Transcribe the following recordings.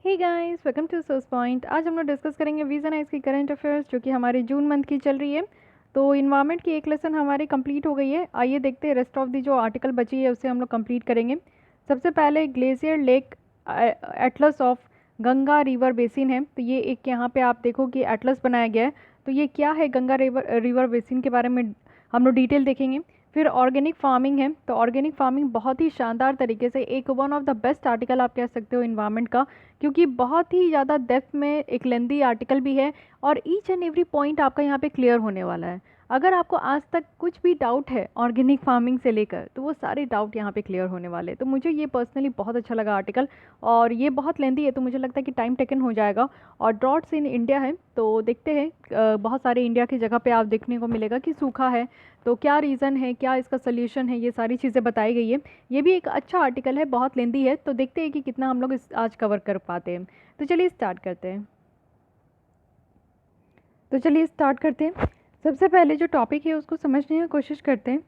Hey guys, welcome to source point. आज हम लोग डिस्कस करेंगे विजन आइज की करंट अफेयर्स जो कि हमारे जून मंथ की चल रही है। तो इन्वायरमेंट की एक लेसन हमारी कंप्लीट हो गई है। आइए देखते हैं रेस्ट ऑफ दी जो आर्टिकल बची है उसे हम लोग कंप्लीट करेंगे। सबसे पहले glacier lake Atlas of Ganga river basin है। तो ये एक यहाँ पे आप देखो कि एटलस बनाया गया है। तो ये क्या है, गंगा रिवर बेसिन के बारे में हम लोग डिटेल देखेंगे। फिर ऑर्गेनिक फार्मिंग है। तो ऑर्गेनिक फार्मिंग बहुत ही शानदार तरीके से एक one of the best article आप कह सकते हो इन्वायरमेंट का, क्योंकि बहुत ही ज़्यादा डेप्थ में एक लेंदी आर्टिकल भी है और ईच एंड एवरी पॉइंट आपका यहाँ पे क्लियर होने वाला है। अगर आपको आज तक कुछ भी डाउट है ऑर्गेनिक फार्मिंग से लेकर, तो वो सारे डाउट यहाँ पे क्लियर होने वाले हैं। तो मुझे ये पर्सनली बहुत अच्छा लगा आर्टिकल, और ये बहुत लेंदी है तो मुझे लगता है कि टाइम टेकन हो जाएगा। और ड्रॉट्स इन इंडिया है, तो देखते हैं बहुत सारे इंडिया की जगह पे आप देखने को मिलेगा कि सूखा है। तो क्या रीज़न है, क्या इसका सोल्यूशन है, ये सारी चीज़ें बताई गई है। ये भी एक अच्छा आर्टिकल है, बहुत लेंदी है, तो देखते हैं कि कितना हम लोग इस आज कवर कर पाते हैं। तो चलिए स्टार्ट करते हैं। सबसे पहले जो टॉपिक है उसको समझने की कोशिश करते हैं।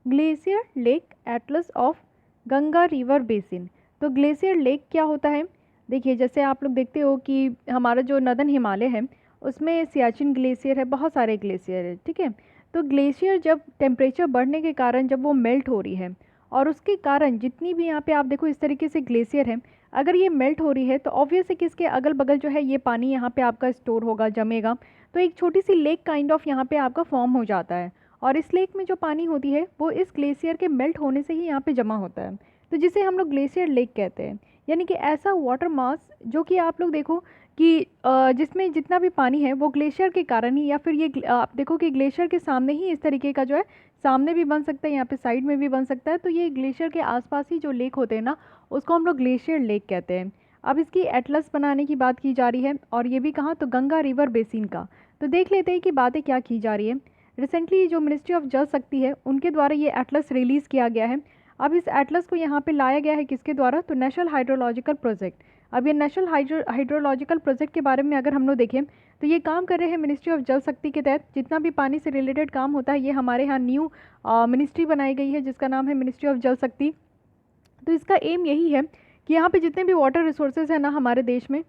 Glacier lake Atlas of Ganga river basin. तो ग्लेशियर लेक क्या होता है? देखिए, जैसे आप लोग देखते हो कि हमारा जो नदन हिमालय है उसमें सियाचिन ग्लेशियर है, बहुत सारे ग्लेशियर है, ठीक है। तो ग्लेशियर जब टेम्परेचर बढ़ने के कारण जब वो मेल्ट हो रही है, और उसके कारण जितनी भी यहाँ पे आप देखो इस तरीके से ग्लेशियर है, अगर ये मेल्ट हो रही है तो ऑब्वियस है कि इसके अगल बगल जो है ये पानी यहाँ पे आपका स्टोर होगा, जमेगा। तो एक छोटी सी लेक काइंड ऑफ यहाँ पे आपका फॉर्म हो जाता है, और इस लेक में जो पानी होती है वो इस ग्लेशियर के मेल्ट होने से ही यहाँ पे जमा होता है। तो जिसे हम लोग ग्लेशियर लेक कहते हैं, यानी कि ऐसा वाटर मास जो कि आप लोग देखो कि जिसमें जितना भी पानी है वो ग्लेशियर के कारण ही, या फिर ये आप देखो कि ग्लेशियर के सामने ही इस तरीके का जो है, सामने भी बन सकता है, यहाँ पे साइड में भी बन सकता है। तो ये ग्लेशियर के आसपास ही जो लेक होते हैं ना, उसको हम लोग ग्लेशियर लेक कहते हैं। अब इसकी एटलस बनाने की बात की जा रही है, और ये भी कहाँ, तो गंगा रिवर बेसिन का। तो देख लेते हैं कि बातें क्या की जा रही है। रिसेंटली जो मिनिस्ट्री ऑफ जल शक्ति है उनके द्वारा ये एटलस रिलीज़ किया गया है। अब इस एटलस को यहाँ पे लाया गया है किसके द्वारा, तो नेशनल हाइड्रोलॉजिकल प्रोजेक्ट। अब ये नेशनल हाइड्रोलॉजिकल प्रोजेक्ट के बारे में अगर हम लोग देखें तो ये काम कर रहे हैं मिनिस्ट्री ऑफ जल शक्ति के तहत। जितना भी पानी से रिलेटेड काम होता है ये हमारे यहाँ न्यू मिनिस्ट्री बनाई गई है जिसका नाम है मिनिस्ट्री ऑफ जल शक्ति। तो इसका एम यही है कि यहाँ पे जितने भी वाटर रिसोर्सेज हैं ना हमारे देश में,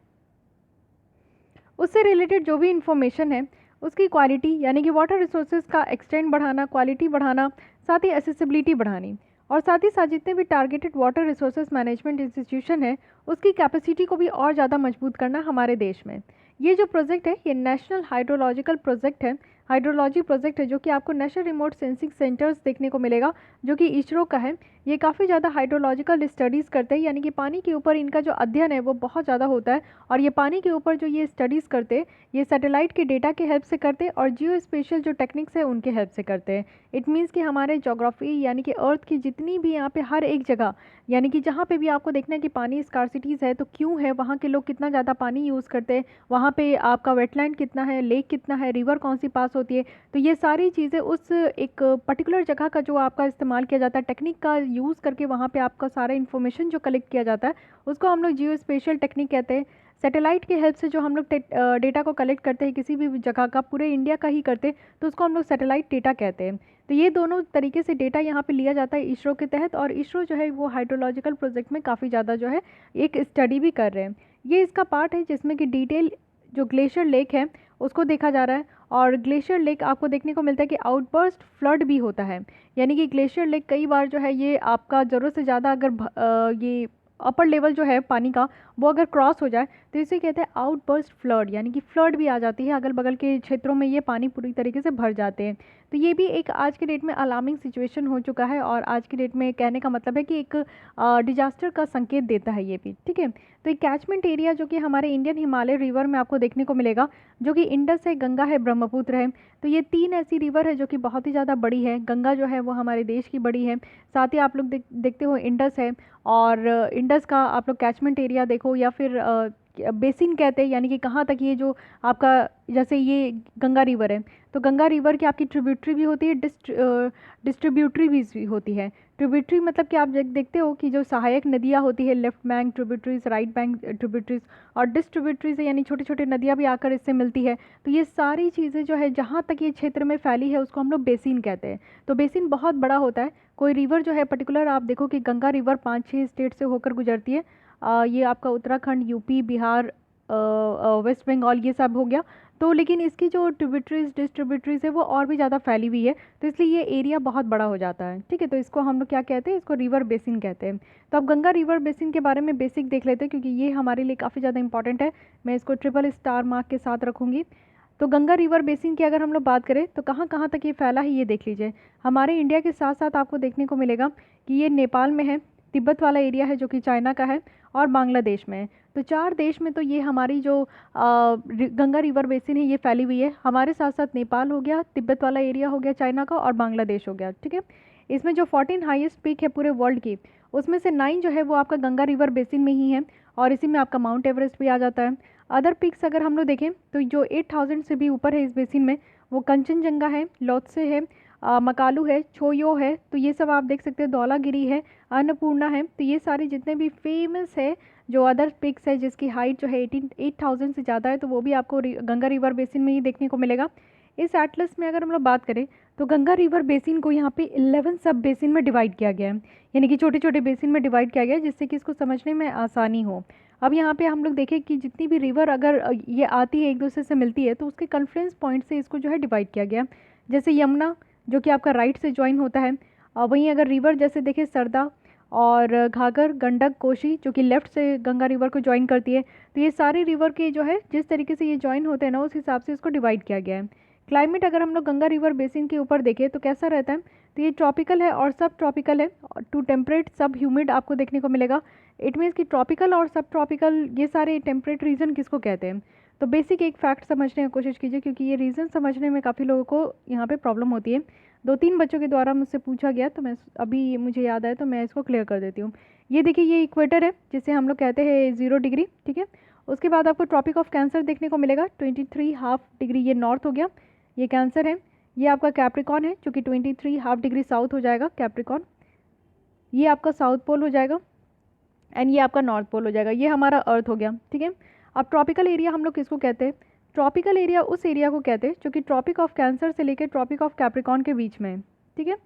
उससे रिलेटेड जो भी इंफॉर्मेशन है उसकी क्वालिटी, यानी कि वाटर रिसोर्सेज का एक्सटेंड बढ़ाना, क्वालिटी बढ़ाना, साथ ही एसेसिबिलिटी बढ़ानी, और साथ ही साथ जितने भी targeted water resources management institution है उसकी कैपेसिटी को भी और ज़्यादा मजबूत करना हमारे देश में। ये जो प्रोजेक्ट है ये नेशनल हाइड्रोलॉजिकल प्रोजेक्ट है, हाइड्रोलॉजी प्रोजेक्ट है, जो कि आपको नेशनल रिमोट सेंसिंग सेंटर्स देखने को मिलेगा जो कि इसरो का है। ये काफ़ी ज़्यादा हाइड्रोलॉजिकल स्टडीज़ करते हैं, यानी कि पानी के ऊपर इनका जो अध्ययन है वो बहुत ज़्यादा होता है। और ये पानी के ऊपर जो ये स्टडीज़ करते हैं ये सैटेलाइट के डेटा के हेल्प से करते हैं, और जियो स्पेशल जो टेक्निक्स है उनके हेल्प से करते हैं। इट मीन्स कि हमारे जोग्राफी, यानी कि अर्थ की जितनी भी यहाँ पे हर एक जगह, यानी कि जहाँ पे भी आपको देखना है कि पानी स्कार्सिटीज़ है तो क्यों है, वहाँ के लोग कितना ज़्यादा पानी यूज़ करते हैं, वहाँ पे आपका वेटलैंड कितना है, लेक कितना है, रिवर कौन सी पास होती है। तो ये सारी चीज़ें उस एक पर्टिकुलर जगह का जो आपका इस्तेमाल किया जाता है, टेक्निक का यूज़ करके वहाँ पे आपका सारा इन्फॉर्मेशन जो कलेक्ट किया जाता है उसको हम लोग जियो स्पेशल टेक्निक कहते हैं। सैटेलाइट के हेल्प से जो हम लोग डेटा को कलेक्ट करते हैं किसी भी जगह का, पूरे इंडिया का ही करते हैं, तो उसको हम लोग सैटेलाइट डेटा कहते हैं। तो ये दोनों तरीके से डेटा यहाँ पे लिया जाता है इसरो के तहत, और इसरो जो है वो हाइड्रोलॉजिकल प्रोजेक्ट में काफ़ी ज़्यादा जो है एक स्टडी भी कर रहे हैं। ये इसका पार्ट है जिसमें कि डिटेल जो ग्लेशियर लेक है उसको देखा जा रहा है। और ग्लेशियर लेक आपको देखने को मिलता है कि आउटबर्स्ट फ्लड भी होता है, यानी कि ग्लेशियर लेक कई बार जो है ये आपका ज़रूरत से ज़्यादा अगर ये अपर लेवल जो है पानी का वो अगर क्रॉस हो जाए तो इसे कहते हैं आउटबर्स्ट फ्लड, यानी कि फ्लड भी आ जाती है, अगल बगल के क्षेत्रों में ये पानी पूरी तरीके से भर जाते हैं। तो ये भी एक आज के डेट में अलार्मिंग सिचुएशन हो चुका है, और आज के डेट में कहने का मतलब है कि एक डिजास्टर का संकेत देता है ये भी, ठीक है। तो एक कैचमेंट एरिया जो कि हमारे इंडियन हिमालय रिवर में आपको देखने को मिलेगा, जो कि इंडस है, गंगा है, ब्रह्मपुत्र है। तो ये तीन ऐसी रिवर है जो कि बहुत ही ज़्यादा बड़ी है। गंगा जो है वो हमारे देश की बड़ी है, साथ ही आप लोग देखते हो इंडस है, और इंडस का आप लोग कैचमेंट एरिया देखो, या फिर बेसिन कहते हैं, यानी कि कहाँ तक ये जो आपका, जैसे ये गंगा रिवर है तो गंगा रिवर की आपकी ट्रिब्यूटरी भी होती है, डिस्ट्रीब्यूटरी भी होती है। ट्रिब्यूटरी मतलब कि आप देखते हो कि जो सहायक नदियाँ होती है, left bank tributaries, right bank tributaries, और डिस्ट्रीब्यूटरीज यानी छोटी छोटी नदियाँ भी आकर इससे मिलती है। तो ये सारी चीज़ें जो है जहाँ तक ये क्षेत्र में फैली है उसको हम लोग बेसिन कहते हैं। तो बेसिन बहुत बड़ा होता है। कोई रिवर जो है पर्टिकुलर, आप देखो कि गंगा रिवर 5-6 स्टेट से होकर गुजरती है। ये आपका उत्तराखंड, यूपी, बिहार, वेस्ट बंगाल, ये सब हो गया। तो लेकिन इसकी जो ट्रिब्यूटरीज डिस्ट्रीब्यूटरीज है वो और भी ज़्यादा फैली हुई है, तो इसलिए ये एरिया बहुत बड़ा हो जाता है। ठीक है, तो इसको हम लोग क्या कहते हैं, इसको रिवर बेसिन कहते हैं। तो अब गंगा रिवर बेसिन के बारे में बेसिक देख लेते हैं, क्योंकि ये हमारे लिए काफ़ी ज़्यादा इंपॉर्टेंट है। मैं इसको ट्रिपल स्टार मार्क के साथ रखूँगी। तो गंगा रिवर बेसिन की अगर हम लोग बात करें तो कहाँ कहाँ तक ये फैला है, ये देख लीजिए। हमारे इंडिया के साथ साथ आपको देखने को मिलेगा कि ये नेपाल में है, तिब्बत वाला एरिया है जो कि चाइना का है, और बांग्लादेश में है। तो 4 देश में तो ये हमारी जो गंगा रिवर बेसिन है ये फैली हुई है। हमारे साथ साथ नेपाल हो गया, तिब्बत वाला एरिया हो गया चाइना का, और बांग्लादेश हो गया। ठीक है, इसमें जो 14 हाईएस्ट पीक है पूरे वर्ल्ड की, उसमें से 9 जो है वो आपका गंगा रिवर बेसिन में ही है, और इसी में आपका माउंट एवरेस्ट भी आ जाता है। अदर पीक्स अगर हम लोग देखें तो जो 8000 से भी ऊपर है इस बेसिन में, वो कंचनजंगा है, लोत्से है, मकालू है, छोयो है, तो ये सब आप देख सकते हैं, धौलागिरी है, अन्नपूर्णा है। तो ये सारे जितने भी फेमस है जो अदर पिक्स है जिसकी हाइट जो है 8000 से ज़्यादा है, तो वो भी आपको गंगा रिवर बेसिन में ही देखने को मिलेगा। इस एटलस में अगर हम लोग बात करें तो गंगा रिवर बेसिन को यहाँ पे 11 सब बेसिन में डिवाइड किया गया है, यानी कि छोटे छोटे बेसिन में डिवाइड किया गया है, जिससे कि इसको समझने में आसानी हो। अब यहाँ पे हम लोग देखें कि जितनी भी रिवर अगर ये आती है एक दूसरे से मिलती है, तो उसके कन्फ्लुएंस पॉइंट से इसको जो है डिवाइड किया गया। जैसे यमुना जो कि आपका राइट से ज्वाइन होता है, वहीं अगर रिवर जैसे देखें सरदा और घाघर, गंडक, कोशी जो कि लेफ़्ट से गंगा रिवर को ज्वाइन करती है, तो ये सारी रिवर के जो है जिस तरीके से ये ज्वाइन होते हैं ना, उस हिसाब से इसको डिवाइड किया गया है। क्लाइमेट अगर हम लोग गंगा रिवर बेसिन के ऊपर देखें तो कैसा रहता है, तो ये ट्रॉपिकल है और सब ट्रॉपिकल है, टू टेम्परेट सब ह्यूमिड आपको देखने को मिलेगा। इट मीन्स कि ट्रॉपिकल और सब ट्रॉपिकल ये सारे टेम्परेट रीजन किसको कहते हैं। तो बेसिक एक फैक्ट समझने की कोशिश कीजिए, क्योंकि ये रीज़न समझने में काफ़ी लोगों को यहाँ पे प्रॉब्लम होती है। 2-3 बच्चों के द्वारा मुझसे पूछा गया, तो मैं अभी मुझे याद आया तो मैं इसको क्लियर कर देती हूँ। ये देखिए, ये इक्वेटर है जिसे हम लोग कहते हैं 0 डिग्री। ठीक है, उसके बाद आपको ट्रॉपिक ऑफ कैंसर देखने को मिलेगा 23 हाफ डिग्री, ये नॉर्थ हो गया, ये कैंसर है। ये आपका कैप्रिकॉन है जो कि 23 हाफ डिग्री साउथ हो जाएगा कैप्रिकॉन, ये आपका साउथ पोल हो जाएगा, एंड ये आपका नॉर्थ पोल हो जाएगा। ये हमारा अर्थ हो गया। ठीक है, अब ट्रॉपिकल एरिया हम लोग किसको कहते हैं, ट्रॉपिकल एरिया उस एरिया को कहते हैं जो कि ट्रॉपिक ऑफ कैंसर से लेकर ट्रॉपिक ऑफ कैप्रिकॉन के बीच में है। ठीक है,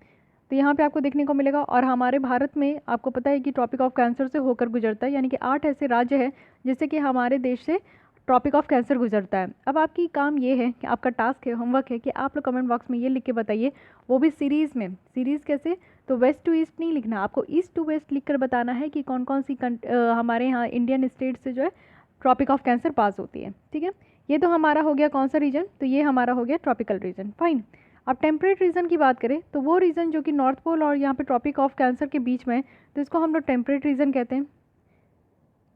तो यहाँ पे आपको देखने को मिलेगा, और हमारे भारत में आपको पता है कि ट्रॉपिक ऑफ कैंसर से होकर गुजरता है, यानी कि 8 ऐसे राज्य हैं जिससे कि हमारे देश से ट्रॉपिक ऑफ कैंसर गुजरता है। अब आपकी काम ये है कि आपका टास्क है, होमवर्क है कि आप लोग कमेंट बॉक्स में ये लिख के बताइए, वो भी सीरीज़ में। सीरीज़ कैसे, तो वेस्ट टू ईस्ट नहीं लिखना, आपको ईस्ट टू वेस्ट लिख कर बताना है कि कौन कौन सी हमारे यहाँ इंडियन स्टेट से जो है ट्रॉपिक ऑफ कैंसर पास होती है। ठीक है, ये तो हमारा हो गया कौन सा रीजन, तो ये हमारा हो गया ट्रॉपिकल रीजन। फाइन, अब टेम्परेट रीजन की बात करें तो वो रीजन जो कि नॉर्थ पोल और यहाँ पे ट्रॉपिक ऑफ कैंसर के बीच में है, तो इसको हम लोग टेम्परेट रीजन कहते हैं।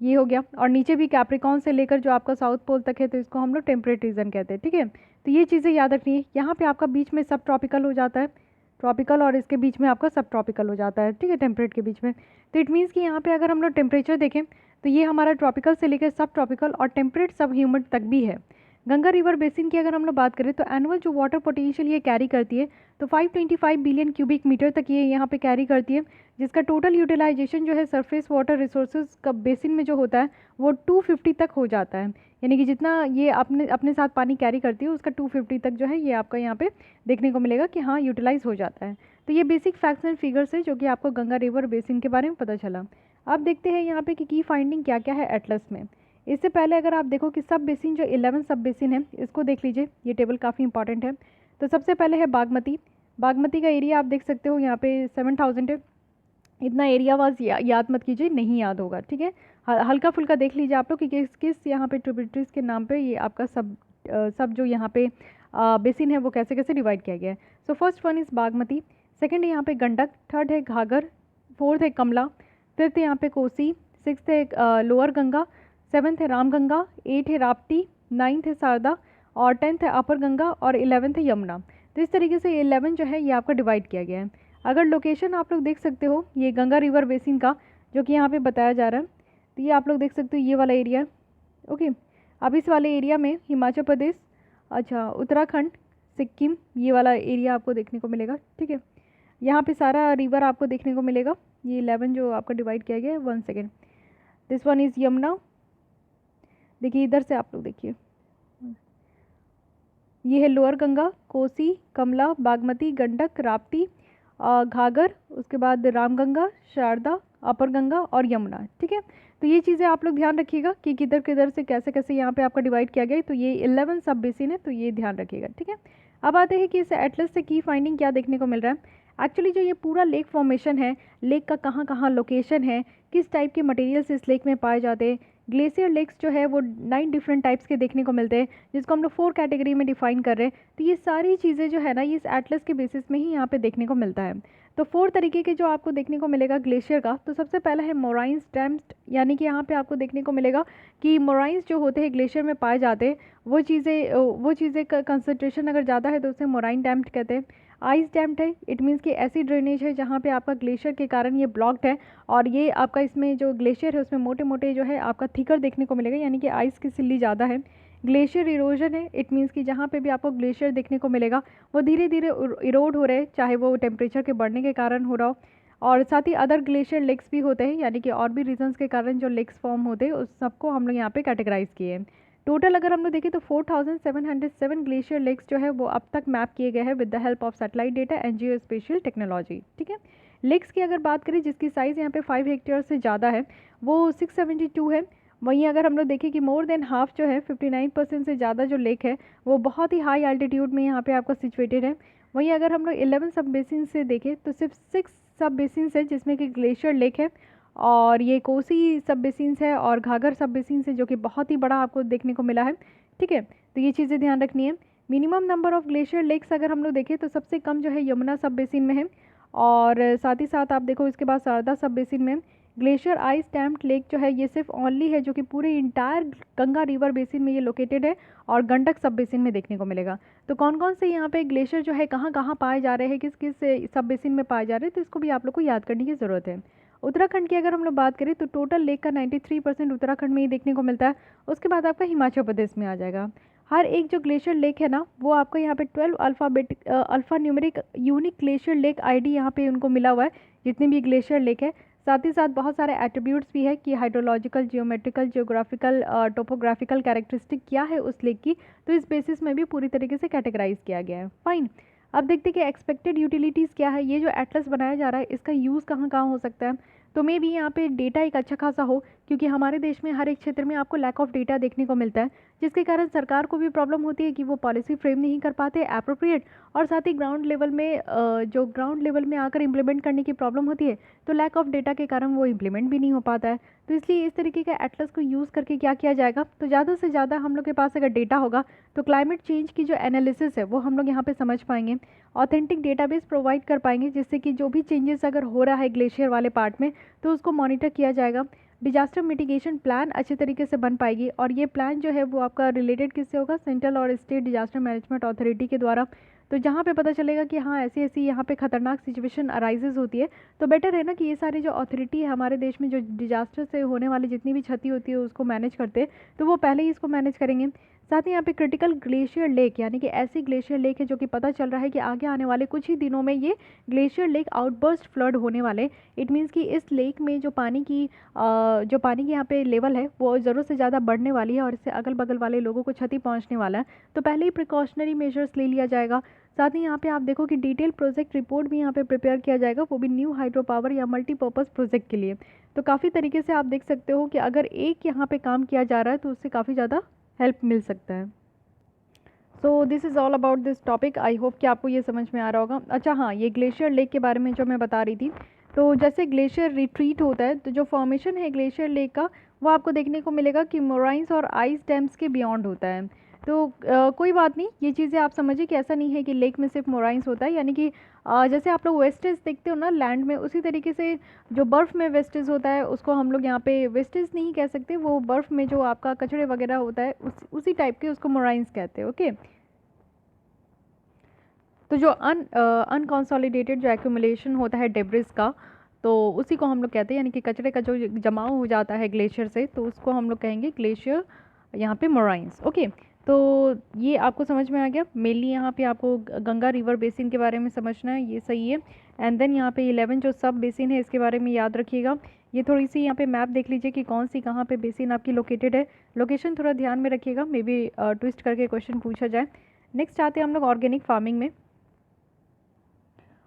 ये हो गया, और नीचे भी कैप्रिकॉन से लेकर जो आपका साउथ पोल तक है, तो इसको हम लोग टेम्परेट रीजन कहते हैं। ठीक है, तो ये चीज़ें याद रखनी है। यहाँ पे आपका बीच में सब ट्रॉपिकल हो जाता है, ट्रॉपिकल, और इसके बीच में आपका सब ट्रॉपिकल हो जाता है। ठीक है, टेम्परेट के बीच में। तो इट मीन्स कि यहाँ पे अगर हम लोग टेम्परेचर देखें तो ये हमारा ट्रॉपिकल से लेकर सब ट्रॉपिकल और टेम्परेट सब ह्यूमिड तक भी है। गंगा रिवर बेसिन की अगर हम लोग बात करें तो एनुअल जो वाटर पोटेंशियल ये कैरी करती है, तो 525 बिलियन क्यूबिक मीटर तक ये यहाँ पे कैरी करती है, जिसका टोटल यूटिलाइजेशन जो है सरफेस वाटर रिसोर्सेज का बेसिन में जो होता है वो 250 तक हो जाता है। यानी कि जितना ये अपने अपने साथ पानी कैरी करती है उसका 250 तक जो है ये आपका यहाँ पे देखने को मिलेगा कि हाँ यूटिलाइज हो जाता है। तो ये बेसिक फैक्ट्स एंड फिगर्स है जो कि आपको गंगा रिवर बेसिन के बारे में पता चला। अब देखते हैं यहाँ पे कि की फाइंडिंग क्या क्या है एटलस में। इससे पहले अगर आप देखो कि सब बेसिन जो 11 सब बेसिन है इसको देख लीजिए, ये टेबल काफ़ी इंपॉर्टेंट है। तो सबसे पहले है बागमती। बागमती का एरिया आप देख सकते हो यहाँ पे 7000 है। इतना एरिया वाज याद मत कीजिए, नहीं याद होगा। ठीक है, हल्का फुल्का देख लीजिए आप लोग कि किस किस यहाँ पे ट्रिब्यूटरीज के नाम पे ये आपका सब जो यहाँ पे बेसिन है वो कैसे कैसे डिवाइड किया गया है। So first one is Bagmati, second है यहाँ पे गंडक, थर्ड है घाघर, फोर्थ है कमला, फिफ्थ है यहाँ पे कोसी, सिक्स्थ है लोअर गंगा, सेवन्थ है रामगंगा, 8 है राप्ती, 9th है शारदा, और 10th है अपर गंगा, और 11th है यमुना। तो इस तरीके से 11 जो है ये आपका डिवाइड किया गया है। अगर लोकेशन आप लोग देख सकते हो ये गंगा रिवर बेसिन का जो कि यहाँ पे बताया जा रहा है, तो ये आप लोग देख सकते हो ये वाला एरिया है। ओके, अब इस वाले एरिया में हिमाचल प्रदेश, अच्छा उत्तराखंड, सिक्किम, ये वाला एरिया आपको देखने को मिलेगा। ठीक है, यहाँ पे सारा रिवर आपको देखने को मिलेगा। ये 11 जो आपका डिवाइड किया गया है। 1 second, this one is Yamuna. देखिए इधर से आप लोग देखिए, ये है लोअर गंगा, कोसी, कमला, बागमती, गंडक, राप्ती, घाघर, उसके बाद रामगंगा, शारदा, अपर गंगा और यमुना। ठीक है, तो ये चीज़ें आप लोग ध्यान रखिएगा कि किधर किधर से कैसे कैसे यहाँ पे आपका डिवाइड किया गया है। तो ये 11 सब बेसिन है, तो ये ध्यान रखिएगा, ठीक है। अब आते हैं कि इस एटलस से की फाइंडिंग क्या देखने को मिल रहा है। एक्चुअली जो ये पूरा लेक फॉर्मेशन है, लेक का कहाँ कहाँ लोकेशन है, किस टाइप के मटेरियल्स इस लेक में पाए जाते हैं। ग्लेशियर लेक्स जो है वो 9 डिफरेंट टाइप्स के देखने को मिलते हैं, जिसको हम लोग 4 कैटेगरी में डिफाइन कर रहे हैं। तो ये सारी चीज़ें जो है ना, ये इस एटलस के बेसिस में ही यहाँ पे देखने को मिलता है। तो 4 तरीके के जो आपको देखने को मिलेगा ग्लेशियर का, तो सबसे पहला है मोराइंस डैम्स, यानी कि यहाँ पे आपको देखने को मिलेगा कि मोराइंस जो होते हैं ग्लेशियर में पाए जाते हैं, वो चीज़ें का कंसनट्रेशन अगर ज़्यादा है तो उसे मोराइन डैम्ड कहते हैं। आइस डैम्ड है, इट मीन्स कि ऐसी ड्रेनेज है जहाँ पे आपका ग्लेशियर के कारण ये ब्लॉक्ड है, और ये आपका इसमें जो ग्लेशियर है उसमें मोटे मोटे जो है आपका थिकर देखने को मिलेगा, यानी कि आइस की सिल्ली ज़्यादा है। ग्लेशियर इरोजन है, इट मीन्स कि जहाँ पे भी आपको ग्लेशियर देखने को मिलेगा वो धीरे धीरे इरोड हो रहे हैं, चाहे वो टेम्परेचर के बढ़ने के कारण हो रहा हो। और साथ ही अदर ग्लेशियर लेक्स भी होते हैं, यानी कि और भी रीजंस के कारण जो लेक्स फॉर्म होते हैं उस सबको हम लोग यहाँ पे कैटेगराइज किए हैं। टोटल अगर हम लोग देखें तो 4707 ग्लेशियर लेक्स जो है वो अब तक मैप किए गए हैं with the help of satellite data and geo spatial technology, ठीक है। लेक्स की अगर बात करें जिसकी साइज़ यहाँ पे 5 हेक्टेयर से ज़्यादा है, वो 672 है। वहीं अगर हम लोग देखें कि मोर देन हाफ जो है 59% से ज़्यादा जो लेक है वो बहुत ही हाई एल्टीट्यूड में यहाँ पे आपका सिचुएटेड है। वहीं अगर हम लोग 11 सब बेसिन से देखें तो सिर्फ 6 सब बेसिन है जिसमें कि ग्लेशियर लेक है, और ये कोसी सब बेसिन्स है और घाघर सब बेसिन्स है जो कि बहुत ही बड़ा आपको देखने को मिला है, ठीक है। तो ये चीज़ें ध्यान रखनी है। Minimum number of glacier lakes अगर हम लोग देखें तो सबसे कम जो है यमुना सब बेसिन में है, और साथ ही साथ आप देखो इसके बाद शारदा सब बेसिन में। ग्लेशियर आइस डैम्ड लेक जो है ये सिर्फ ओनली है जो कि पूरे इंटायर गंगा रिवर बेसिन में ये लोकेटेड है, और गंडक सब बेसिन में देखने को मिलेगा। तो कौन कौन से यहाँ पे ग्लेशियर जो है कहाँ कहाँ पाए जा रहे हैं, किस किस सब बेसिन में पाए जा रहे हैं, तो इसको भी आप लोग को याद करने की ज़रूरत है। उत्तराखंड की अगर हम लोग बात करें तो टोटल लेक का 93% उत्तराखंड में ही देखने को मिलता है। उसके बाद आपका हिमाचल प्रदेश में आ जाएगा। हर एक जो ग्लेशियर लेक है ना वो आपको यहाँ पे 12 alpha numeric unique glacier lake ID यहाँ पे उनको मिला हुआ है, जितने भी ग्लेशियर लेक है। साथ ही साथ बहुत सारे एट्रीब्यूट्स भी है कि hydrological, geometrical, geographical, topographical characteristic क्या है उस लेक की, तो इस बेसिस में भी पूरी तरीके से कैटेगराइज किया गया है। फाइन। अब देखते हैं कि एक्सपेक्टेड यूटिलिटीज़ क्या है, ये जो एटलस बनाया जा रहा है इसका यूज़ कहाँ कहाँ हो सकता है। तो मे भी यहाँ पे डेटा एक अच्छा खासा हो, क्योंकि हमारे देश में हर एक क्षेत्र में आपको लैक ऑफ डेटा देखने को मिलता है, जिसके कारण सरकार को भी प्रॉब्लम होती है कि वो पॉलिसी फ्रेम नहीं कर पाते एप्रोप्रिएट, और साथ ही ग्राउंड लेवल में जो ग्राउंड लेवल में आकर इम्प्लीमेंट करने की प्रॉब्लम होती है, तो लैक ऑफ डेटा के कारण वो इम्प्लीमेंट भी नहीं हो पाता है। तो इसलिए इस तरीके का एटलस को यूज़ करके क्या किया जाएगा, तो ज़्यादा से ज़्यादा हम लोग के पास अगर डेटा होगा तो क्लाइमेट चेंज की जो एनालिसिस है वो हम लोग यहाँ पे समझ पाएंगे, ऑथेंटिक डेटाबेस प्रोवाइड कर पाएंगे, जिससे कि जो भी चेंजेस अगर हो रहा है ग्लेशियर वाले पार्ट में तो उसको मॉनिटर किया जाएगा। डिजास्टर मिटिगेशन प्लान अच्छे तरीके से बन पाएगी, और ये प्लान जो है वो आपका रिलेटेड किससे होगा, सेंट्रल और स्टेट डिजास्टर मैनेजमेंट अथॉरिटी के द्वारा। तो जहाँ पे पता चलेगा कि हाँ ऐसी ऐसी यहाँ पे खतरनाक सिचुएशन अराइजेज होती है, तो बेटर है ना कि ये सारी जो अथॉरिटी है हमारे देश में जो डिजास्टर से होने वाली जितनी भी क्षति होती है उसको मैनेज करते हैं, तो वो पहले ही इसको मैनेज करेंगे। साथ ही यहाँ पे क्रिटिकल ग्लेशियर लेक, यानी कि ऐसी ग्लेशियर लेक है जो कि पता चल रहा है कि आगे आने वाले कुछ ही दिनों में ये ग्लेशियर लेक आउटबर्स्ट फ्लड होने वाले। इट मीन्स कि इस लेक में जो पानी की यहाँ पे लेवल है वो ज़रूरत से ज़्यादा बढ़ने वाली है, और इससे अगल बगल वाले लोगों को क्षति पहुँचने वाला है। तो पहले ही प्रिकॉशनरी मेजर्स ले लिया जाएगा। साथ ही यहाँ पे आप देखो कि डिटेल प्रोजेक्ट रिपोर्ट भी यहाँ पे प्रिपेयर किया जाएगा, वो भी न्यू हाइड्रो पावर या मल्टीपर्पज़ प्रोजेक्ट के लिए। तो काफ़ी तरीके से आप देख सकते हो कि अगर एक यहाँ पे काम किया जा रहा है तो उससे काफ़ी ज़्यादा हेल्प मिल सकता है। So this is all about this topic. I hope कि आपको ये समझ में आ रहा होगा। अच्छा हाँ, ये ग्लेशियर लेक के बारे में जो मैं बता रही थी, तो जैसे ग्लेशियर रिट्रीट होता है तो जो फॉर्मेशन है ग्लेशियर लेक का वो आपको देखने को मिलेगा कि मोराइंस और आइस डैम्स के बियॉन्ड होता है। तो कोई बात नहीं, ये चीज़ें आप समझिए कि ऐसा नहीं है कि लेक में सिर्फ मोराइंस होता है, यानी कि जैसे आप लोग वेस्टेज देखते हो ना लैंड में, उसी तरीके से जो बर्फ़ में वेस्टेज होता है उसको हम लोग यहाँ पे वेस्टेज नहीं कह सकते, वो बर्फ़ में जो आपका कचड़े वगैरह होता है उसी टाइप के उसको मोराइंस कहते हैं। ओके, तो जो अनकॉन्सोलिडेटेड जो एक्यूमुलेशन होता है डेब्रिस का, तो उसी को हम लोग कहते हैं, यानी कि कचरे का जो जमाव हो जाता है ग्लेशियर से, तो उसको हम लोग कहेंगे ग्लेशियर यहाँ पे मोराइंस। ओके, तो ये आपको समझ में आ गया। मेनली यहाँ पे आपको गंगा रिवर बेसिन के बारे में समझना है, ये सही है। एंड देन यहाँ पे 11 जो सब बेसिन है इसके बारे में याद रखिएगा। ये थोड़ी सी यहाँ पे मैप देख लीजिए कि कौन सी कहाँ पे बेसिन आपकी लोकेटेड है। लोकेशन थोड़ा ध्यान में रखिएगा, मे बी ट्विस्ट करके क्वेश्चन पूछा जाए। नेक्स्ट आते हैं हम लोग ऑर्गेनिक फार्मिंग में।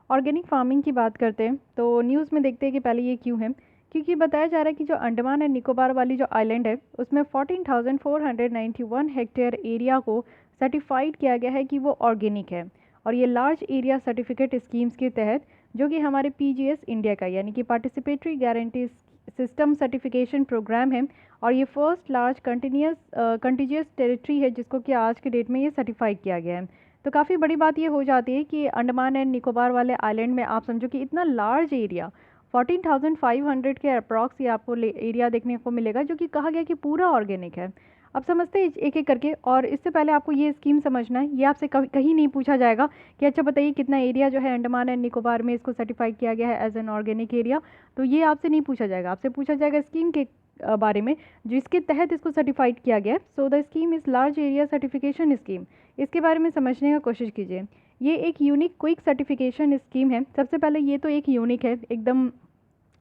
ऑर्गेनिक फार्मिंग की बात करते हैं तो न्यूज़ में देखते हैं कि पहले ये क्यों है, क्योंकि बताया जा रहा है कि जो अंडमान एंड निकोबार वाली जो आइलैंड है उसमें 14,491 हेक्टेयर एरिया को सर्टिफाइड किया गया है कि वो ऑर्गेनिक है। और ये लार्ज एरिया सर्टिफिकेट स्कीम्स के तहत, जो कि हमारे पीजीएस इंडिया का यानी कि participatory guarantee system certification programme है, और ये फर्स्ट लार्ज कंटिजियस टेरिटरी है जिसको कि आज के डेट में ये सर्टिफाइड किया गया है। तो काफ़ी बड़ी बात ये हो जाती है कि अंडमान एंड निकोबार वाले आइलैंड में आप समझो कि इतना लार्ज एरिया 14,500 के अप्रॉक्स ये आपको एरिया देखने को मिलेगा, जो कि कहा गया कि पूरा ऑर्गेनिक है। अब समझते हैं एक एक करके, और इससे पहले आपको ये स्कीम समझना है, ये आपसे कहीं नहीं पूछा जाएगा कि अच्छा बताइए कितना एरिया जो है अंडमान एंड निकोबार में इसको सर्टिफाइड किया गया है एज एन ऑर्गेनिक एरिया। तो ये आपसे नहीं पूछा जाएगा, आपसे पूछा जाएगा स्कीम के बारे में जिसके तहत इसको सर्टिफाइड किया गया है। So the scheme is large area certification scheme. इसके बारे में समझने का कोशिश कीजिए। ये एक यूनिक क्विक सर्टिफिकेशन स्कीम है। सबसे पहले ये तो एक यूनिक है, एकदम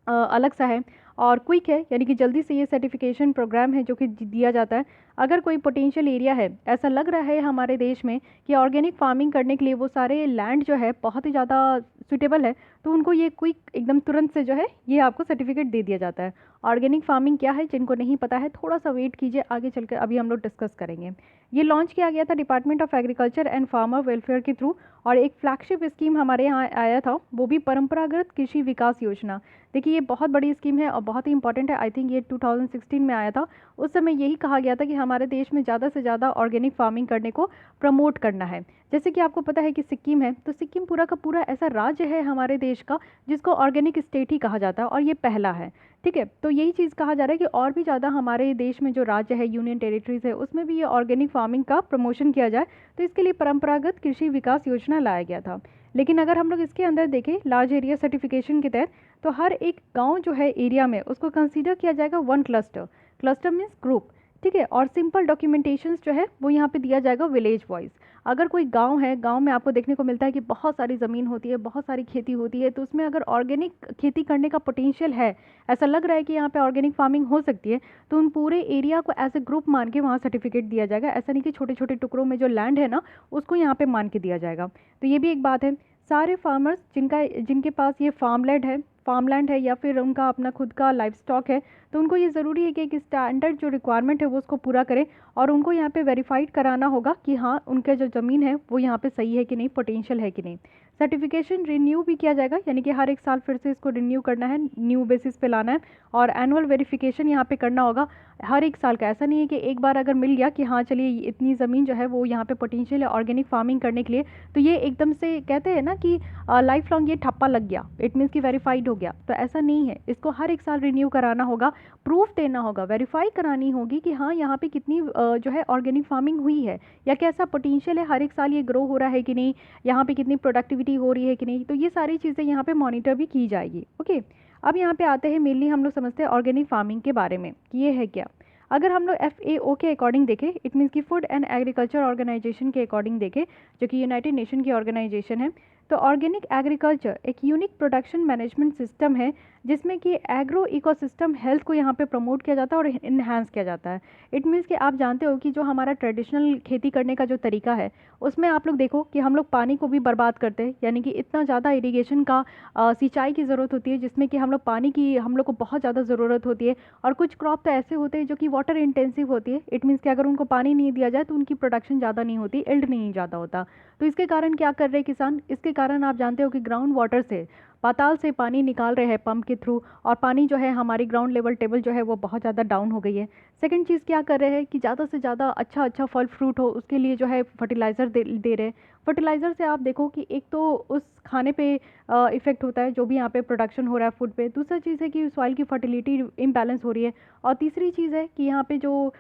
अलग सा है, और क्विक है यानी कि जल्दी से ये सर्टिफिकेशन प्रोग्राम है जो कि दिया जाता है। अगर कोई पोटेंशियल एरिया है, ऐसा लग रहा है हमारे देश में कि ऑर्गेनिक फार्मिंग करने के लिए वो सारे लैंड जो है बहुत ही ज़्यादा सुटेबल है, तो उनको ये क्विक एकदम तुरंत से जो है ये आपको सर्टिफिकेट दे दिया जाता है। ऑर्गेनिक फार्मिंग क्या है, जिनको नहीं पता है थोड़ा सा वेट कीजिए, आगे चलकर अभी हम लोग डिस्कस करेंगे। ये लॉन्च किया गया था department of agriculture and farmer welfare के थ्रू, और एक फ्लैगशिप स्कीम हमारे यहाँ आया था, वो भी परंपरागत कृषि विकास योजना। देखिए ये बहुत बड़ी स्कीम है और बहुत ही इंपॉर्टेंट है। आई थिंक ये 2016 में आया था। उस समय यही कहा गया था कि हमारे देश में ज़्यादा से ज़्यादा ऑर्गेनिक फार्मिंग करने को प्रमोट करना है। जैसे कि आपको पता है कि सिक्किम है, तो सिक्किम पूरा का पूरा ऐसा राज्य है हमारे देश का जिसको ऑर्गेनिक स्टेट ही कहा जाता है, और ये पहला है। ठीक है, तो यही चीज़ कहा जा रहा है कि और भी ज़्यादा हमारे देश में जो राज्य है, यूनियन टेरिटरीज है, उसमें भी ये ऑर्गेनिक फार्मिंग का प्रमोशन किया जाए। तो इसके लिए परंपरागत कृषि विकास योजना लाया गया था। लेकिन अगर हम लोग इसके अंदर देखें लार्ज एरिया सर्टिफिकेशन के तहत, तो हर एक गांव जो है एरिया में उसको कंसीडर किया जाएगा one cluster. Cluster means group, ठीक है। और सिंपल डॉक्यूमेंटेशंस जो है वो यहाँ पे दिया जाएगा विलेज वाइज। अगर कोई गांव है, गांव में आपको देखने को मिलता है कि बहुत सारी ज़मीन होती है, बहुत सारी खेती होती है, तो उसमें अगर ऑर्गेनिक खेती करने का पोटेंशियल है, ऐसा लग रहा है कि यहाँ पे ऑर्गेनिक फार्मिंग हो सकती है, तो उन पूरे एरिया को एज ए ग्रुप मान के वहाँ सर्टिफिकेट दिया जाएगा। ऐसा नहीं कि छोटे छोटे टुकड़ों में जो लैंड है ना उसको यहाँ पे मान के दिया जाएगा। तो ये भी एक बात है। सारे फार्मर्स जिनके पास ये फार्मलैंड है या फिर उनका अपना खुद का लाइफ स्टॉक है, तो उनको ये ज़रूरी है कि एक स्टैंडर्ड जो रिक्वायरमेंट है वो उसको पूरा करें, और उनको यहाँ पे वेरीफाइड कराना होगा कि हाँ उनका जो ज़मीन है वो यहाँ पे सही है कि नहीं, पोटेंशियल है कि नहीं। सर्टिफिकेशन रिन्यू भी किया जाएगा, यानी कि हर एक साल फिर से इसको रिन्यू करना है, न्यू बेसिस पे लाना है, और एनुअल वेरिफिकेशन यहाँ पे करना होगा हर एक साल का। ऐसा नहीं है कि एक बार अगर मिल गया कि हाँ चलिए इतनी ज़मीन जो है वो यहाँ पे पोटेंशियल है ऑर्गेनिक फार्मिंग करने के लिए, तो ये एकदम से कहते हैं ना कि लाइफ लॉन्ग ये ठप्पा लग गया, इट मीन्स कि वेरीफाइड हो गया। तो ऐसा नहीं है, इसको हर एक साल रिन्यू कराना होगा, प्रूफ देना होगा, वेरीफाई करानी होगी कि हाँ यहाँ पे कितनी जो है ऑर्गेनिक फार्मिंग हुई है, या कैसा पोटेंशियल है, हर एक साल ये ग्रो हो रहा है कि नहीं, यहाँ पे कितनी प्रोडक्टिविटी हो रही है कि नहीं। तो ये सारी चीज़ें यहाँ पे मॉनिटर भी की जाएगी। ओके, अब यहाँ पे आते हैं, मेनली हम लोग समझते हैं ऑर्गेनिक फार्मिंग के बारे में कि ये है क्या। अगर हम लोग FAO के अकॉर्डिंग देखें, इट मीन्स कि फूड एंड एग्रीकल्चर ऑर्गेनाइजेशन के अकॉर्डिंग देखें, जो कि यूनाइटेड नेशन की ऑर्गेनाइजेशन है, तो ऑर्गेनिक एग्रीकल्चर एक यूनिक प्रोडक्शन मैनेजमेंट सिस्टम है जिसमें कि एग्रो इकोसिस्टम हेल्थ को यहाँ पे प्रमोट किया जाता है और इन्हांस किया जाता है। इट मीन्स कि आप जानते हो कि जो हमारा ट्रेडिशनल खेती करने का जो तरीका है उसमें आप लोग देखो कि हम लोग पानी को भी बर्बाद करते हैं, यानी कि इतना ज़्यादा इरीगेशन का सिंचाई की ज़रूरत होती है जिसमें कि हम लोग पानी की हम लोग को बहुत ज़्यादा ज़रूरत होती है। और कुछ क्रॉप तो ऐसे होते हैं जो कि वाटर इंटेंसिव होती है, इट मीन्स कि अगर उनको पानी नहीं दिया जाए तो उनकी प्रोडक्शन ज़्यादा नहीं होती, इल्ड नहीं ज़्यादा होता। तो इसके कारण क्या कर रहे हैं किसान, इसके कारण आप जानते हो कि ग्राउंड वाटर से, पाताल से पानी निकाल रहे हैं पंप के थ्रू, और पानी जो है हमारी ग्राउंड लेवल टेबल जो है वो बहुत ज़्यादा डाउन हो गई है। सेकंड चीज़ क्या कर रहे हैं कि ज़्यादा से ज़्यादा अच्छा फल फ्रूट हो उसके लिए जो है फर्टिलाइज़र दे रहे हैं। फर्टिलाइज़र से आप देखो कि एक तो उस खाने पे इफ़ेक्ट होता है जो भी यहाँ पे प्रोडक्शन हो रहा है फूड पे, दूसरा चीज़ है कि सॉइल की फर्टिलिटी इम्बैलेंस हो रही है, और तीसरी चीज़ है कि यहाँ पे जो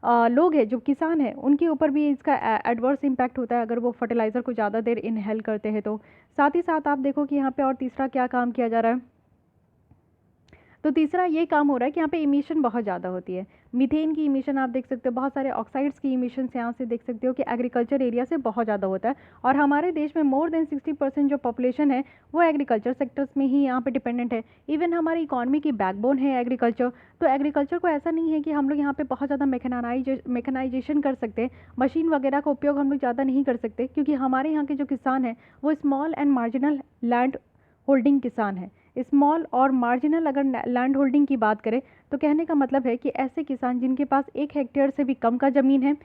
लोग हैं, जो किसान हैं, उनके ऊपर भी इसका एडवर्स इम्पैक्ट होता है अगर वो फर्टिलाइज़र को ज़्यादा देर इनहेल करते हैं तो। साथ ही साथ आप देखो कि यहाँ पे और तीसरा क्या काम किया जा रहा है, तो तीसरा ये काम हो रहा है कि यहाँ पे इमिशन बहुत ज़्यादा होती है। मीथेन की इमिशन आप देख सकते हो, बहुत सारे ऑक्साइड्स की इमिशन यहाँ से देख सकते हो कि एग्रीकल्चर एरिया से बहुत ज़्यादा होता है। और हमारे देश में मोर देन 60% जो पॉपुलेशन है वो एग्रीकल्चर सेक्टर्स में ही यहाँ पे डिपेंडेंट है। इवन हमारी इकॉनमी की बैकबोन है एग्रीकल्चर। तो एग्रीकल्चर को ऐसा नहीं है कि हम लोग यहाँ पे बहुत ज़्यादा मैकेनाइजेशन कर सकते हैं, मशीन वगैरह का उपयोग हम लोग ज़्यादा नहीं कर सकते, क्योंकि हमारे यहाँ के जो किसान हैं वो small and marginal land holding किसान हैं। स्मॉल और मार्जिनल अगर लैंड होल्डिंग की बात करें तो कहने का मतलब है कि ऐसे किसान जिनके पास 1 हेक्टेयर से भी कम का ज़मीन है,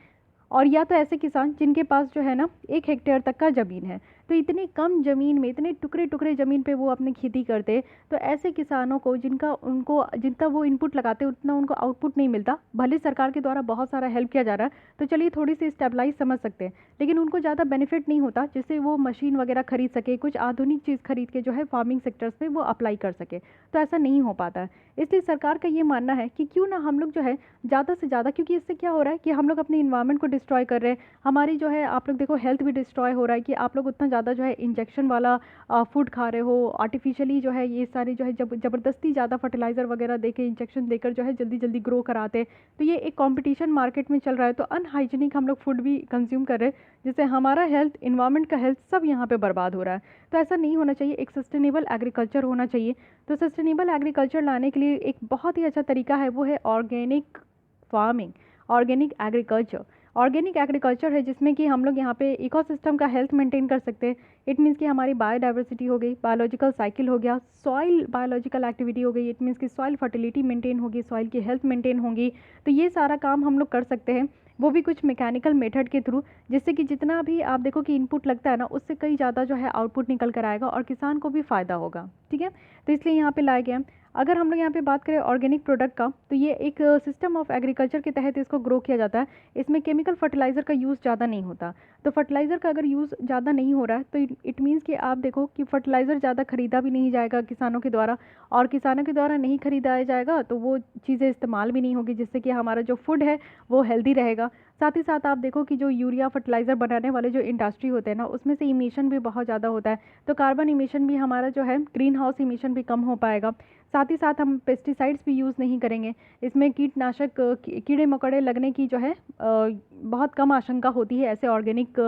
और या तो ऐसे किसान जिनके पास जो है ना 1 हेक्टेयर तक का ज़मीन है। तो इतनी कम ज़मीन में इतने टुकड़े टुकड़े ज़मीन पे वो अपनी खेती करते हैं, तो ऐसे किसानों को जितना वो इनपुट लगाते हैं उतना उनको आउटपुट नहीं मिलता। भले सरकार के द्वारा बहुत सारा हेल्प किया जा रहा है, तो चलिए थोड़ी सी स्टेबलाइज समझ सकते हैं, लेकिन उनको ज़्यादा बेनिफिट नहीं होता जिससे वो मशीन वगैरह खरीद सके, कुछ आधुनिक चीज़ खरीद के जो है फार्मिंग सेक्टर्स पे वो अप्लाई कर सके। तो ऐसा नहीं हो पाता है। इसलिए सरकार का ये मानना है कि क्यों ना हम लोग जो है ज़्यादा से ज़्यादा, क्योंकि इससे क्या हो रहा है कि हम लोग अपने इन्वायरमेंट को डिस्ट्रॉय कर रहे हैं, हमारी जो है आप लोग देखो हेल्थ भी डिस्ट्रॉय हो रहा है कि आप लोग उतना ज़्यादा जो है इंजेक्शन वाला फूड खा रहे हो, आर्टिफिशियली जो है ये सारी जो है जब ज़बरदस्ती ज़्यादा फर्टिलाइज़र वगैरह देके इंजेक्शन देकर जो है जल्दी जल्दी ग्रो कराते हैं। तो ये एक कंपटीशन मार्केट में चल रहा है, तो अनहाइजीनिक हम लोग फूड भी कंज्यूम कर रहे हैं, जिससे हमारा हेल्थ, इन्वायरमेंट का हेल्थ सब यहाँ पे बर्बाद हो रहा है। तो ऐसा नहीं होना चाहिए, एक सस्टेनेबल एग्रीकल्चर होना चाहिए। तो सस्टेनेबल एग्रीकल्चर लाने के लिए एक बहुत ही अच्छा तरीका है, वो है organic farming, organic agriculture. Organic agriculture है जिसमें कि हम लोग यहाँ पे इकोसिस्टम का हेल्थ मेंटेन कर सकते हैं। इट मीन्स कि हमारी बायोडाइवर्सिटी हो गई, बायोलॉजिकल साइकिल हो गया, सॉइल बायोलॉजिकल एक्टिविटी हो गई, इट मीन्स कि सॉइल फर्टिलिटी मेंटेन होगी, सॉइल की हेल्थ मेंटेन होगी। तो ये सारा काम हम लोग कर सकते हैं, वो भी कुछ मैकेनिकल मेथड के थ्रू, जिससे कि जितना भी आप देखो कि इनपुट लगता है ना, उससे कई ज़्यादा जो है आउटपुट निकल कर आएगा और किसान को भी फ़ायदा होगा। ठीक है, तो इसलिए यहाँ पे लाए गए हैं। अगर हम लोग यहाँ पे बात करें ऑर्गेनिक प्रोडक्ट का, तो ये एक सिस्टम ऑफ एग्रीकल्चर के तहत इसको ग्रो किया जाता है। इसमें केमिकल फर्टिलाइज़र का यूज़ ज़्यादा नहीं होता। तो फर्टिलाइज़र का अगर यूज़ ज़्यादा नहीं हो रहा है, तो इट मीन्स कि आप देखो कि फर्टिलाइज़र ज़्यादा खरीदा भी नहीं जाएगा किसानों के द्वारा, और किसानों के द्वारा नहीं खरीदा जाएगा तो वो चीज़ें इस्तेमाल भी नहीं होगी, जिससे कि हमारा जो फूड है वो हेल्दी रहेगा। साथ ही साथ आप देखो कि जो यूरिया फर्टिलाइज़र बनाने वाले जो इंडस्ट्री होते हैं ना, उसमें से इमिशन भी बहुत ज़्यादा होता है, तो कार्बन इमिशन भी हमारा जो है ग्रीन हाउस इमिशन भी कम हो पाएगा। साथ ही साथ हम पेस्टिसाइड्स भी यूज़ नहीं करेंगे। इसमें कीटनाशक कीड़े मकोड़े लगने की जो है बहुत कम आशंका होती है ऐसे ऑर्गेनिक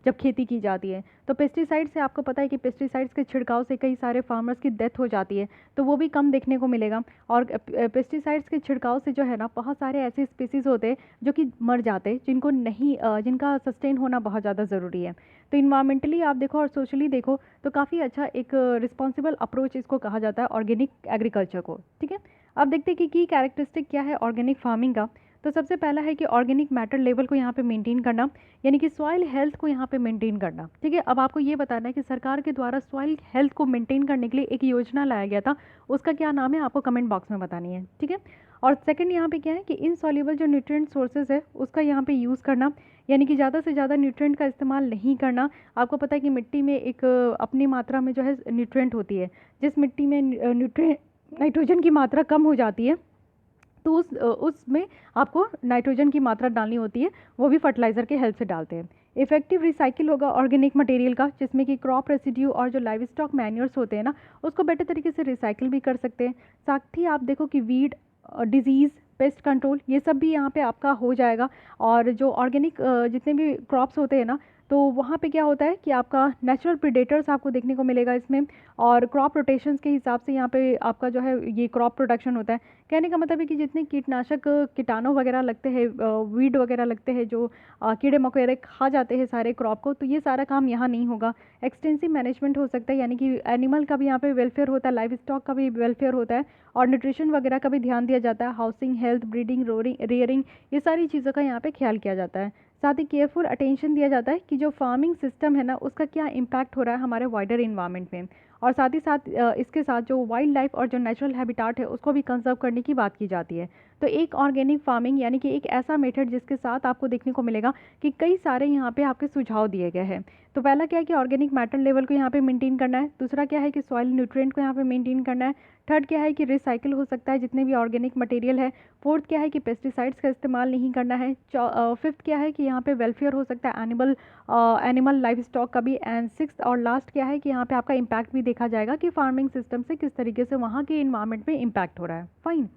जब खेती की जाती है। तो पेस्टिसाइड से आपको पता है कि पेस्टिसाइड्स के छिड़काव से कई सारे फार्मर्स की डेथ हो जाती है, तो वो भी कम देखने को मिलेगा। और पेस्टिसाइड्स के छिड़काव से जो है ना बहुत सारे ऐसे स्पीसीज़ होते हैं जो कि मर जाते हैं, जिनको नहीं जिनका सस्टेन होना बहुत ज़्यादा ज़रूरी है। तो इन्वायरमेंटली आप देखो और सोशली देखो तो काफ़ी अच्छा एक रिस्पॉन्सिबल अप्रोच इसको कहा जाता है ऑर्गेनिक एग्रीकल्चर को। ठीक है, अब देखते हैं कि की कैरेक्टरिस्टिक क्या है ऑर्गेनिक फार्मिंग का। तो सबसे पहला है कि ऑर्गेनिक मैटर लेवल को यहाँ पे मेंटेन करना, यानी कि सॉइल हेल्थ को यहाँ पे मेंटेन करना। ठीक है, अब आपको ये बताना है कि सरकार के द्वारा सॉइल हेल्थ को मेंटेन करने के लिए एक योजना लाया गया था, उसका क्या नाम है आपको कमेंट बॉक्स में बतानी है। ठीक है, और सेकंड यहाँ पे क्या है कि इनसॉल्युबल जो न्यूट्रिएंट सोर्सेज है उसका यहाँ पे यूज़ करना, यानी कि ज़्यादा से ज़्यादा न्यूट्रिएंट का इस्तेमाल नहीं करना। आपको पता है कि मिट्टी में एक अपनी मात्रा में जो है न्यूट्रिएंट होती है, जिस मिट्टी में नाइट्रोजन की मात्रा कम हो जाती है, तो उसमें आपको नाइट्रोजन की मात्रा डालनी होती है, वो भी फर्टिलाइज़र के हेल्प से डालते हैं। इफेक्टिव रिसाइकिल होगा ऑर्गेनिक मटेरियल का, जिसमें कि क्रॉप रेसिड्यू और जो लाइव स्टॉक मैन्योर्स होते हैं ना, उसको बेटर तरीके से रिसाइकिल भी कर सकते हैं। साथ ही आप देखो कि वीड, डिजीज़, पेस्ट कंट्रोल, ये सब भी यहाँ पे आपका हो जाएगा। और जो ऑर्गेनिक जितने भी क्रॉप्स होते हैं ना, तो वहाँ पे क्या होता है कि आपका नेचुरल प्रीडेटर्स आपको देखने को मिलेगा इसमें, और क्रॉप रोटेशंस के हिसाब से यहाँ पे आपका जो है ये क्रॉप प्रोडक्शन होता है। कहने का मतलब है कि जितने कीटनाशक कीटाणु वगैरह लगते हैं, वीड वगैरह लगते हैं, जो कीड़े मकोड़े खा जाते हैं सारे क्रॉप को, तो ये सारा काम यहाँ नहीं होगा। एक्सटेंसिव मैनेजमेंट हो सकता है, यानी कि एनिमल का भी यहाँ पे वेलफेयर होता है, लाइव स्टॉक का भी वेलफेयर होता है, और न्यूट्रिशन वगैरह का भी ध्यान दिया जाता है। हाउसिंग, हेल्थ, ब्रीडिंग, रेयरिंग, ये सारी चीज़ों का यहाँ पे ख्याल किया जाता है। साथ ही केयरफुल अटेंशन दिया जाता है कि जो फार्मिंग सिस्टम है ना, उसका क्या इम्पैक्ट हो रहा है हमारे वाइडर इन्वायरमेंट में। और साथ ही साथ इसके साथ जो वाइल्ड लाइफ और जो नेचुरल हैबिटाट है उसको भी कंजर्व करने की बात की जाती है। तो एक ऑर्गेनिक फार्मिंग यानी कि एक ऐसा मेथड जिसके साथ आपको देखने को मिलेगा कि कई सारे यहाँ पे आपके सुझाव दिए गए हैं। तो पहला क्या है कि ऑर्गेनिक मैटर लेवल को यहाँ पे मेंटेन करना है। दूसरा क्या है कि सॉइल न्यूट्रिएंट को यहाँ पे मेंटेन करना है। थर्ड क्या है कि रिसाइकिल हो सकता है जितने भी ऑर्गेनिक मटेरियल है। फोर्थ क्या है कि पेस्टिसाइड्स का इस्तेमाल नहीं करना है। फिफ्थ क्या है कि यहाँ पे वेलफेयर हो सकता है एनिमल लाइफ स्टॉक का भी। एंड सिक्स्थ और लास्ट क्या है कि यहाँ पे आपका इम्पैक्ट भी देखा जाएगा कि फार्मिंग सिस्टम से किस तरीके से वहाँ के इन्वायरमेंट में इम्पैक्ट हो रहा है। फाइन,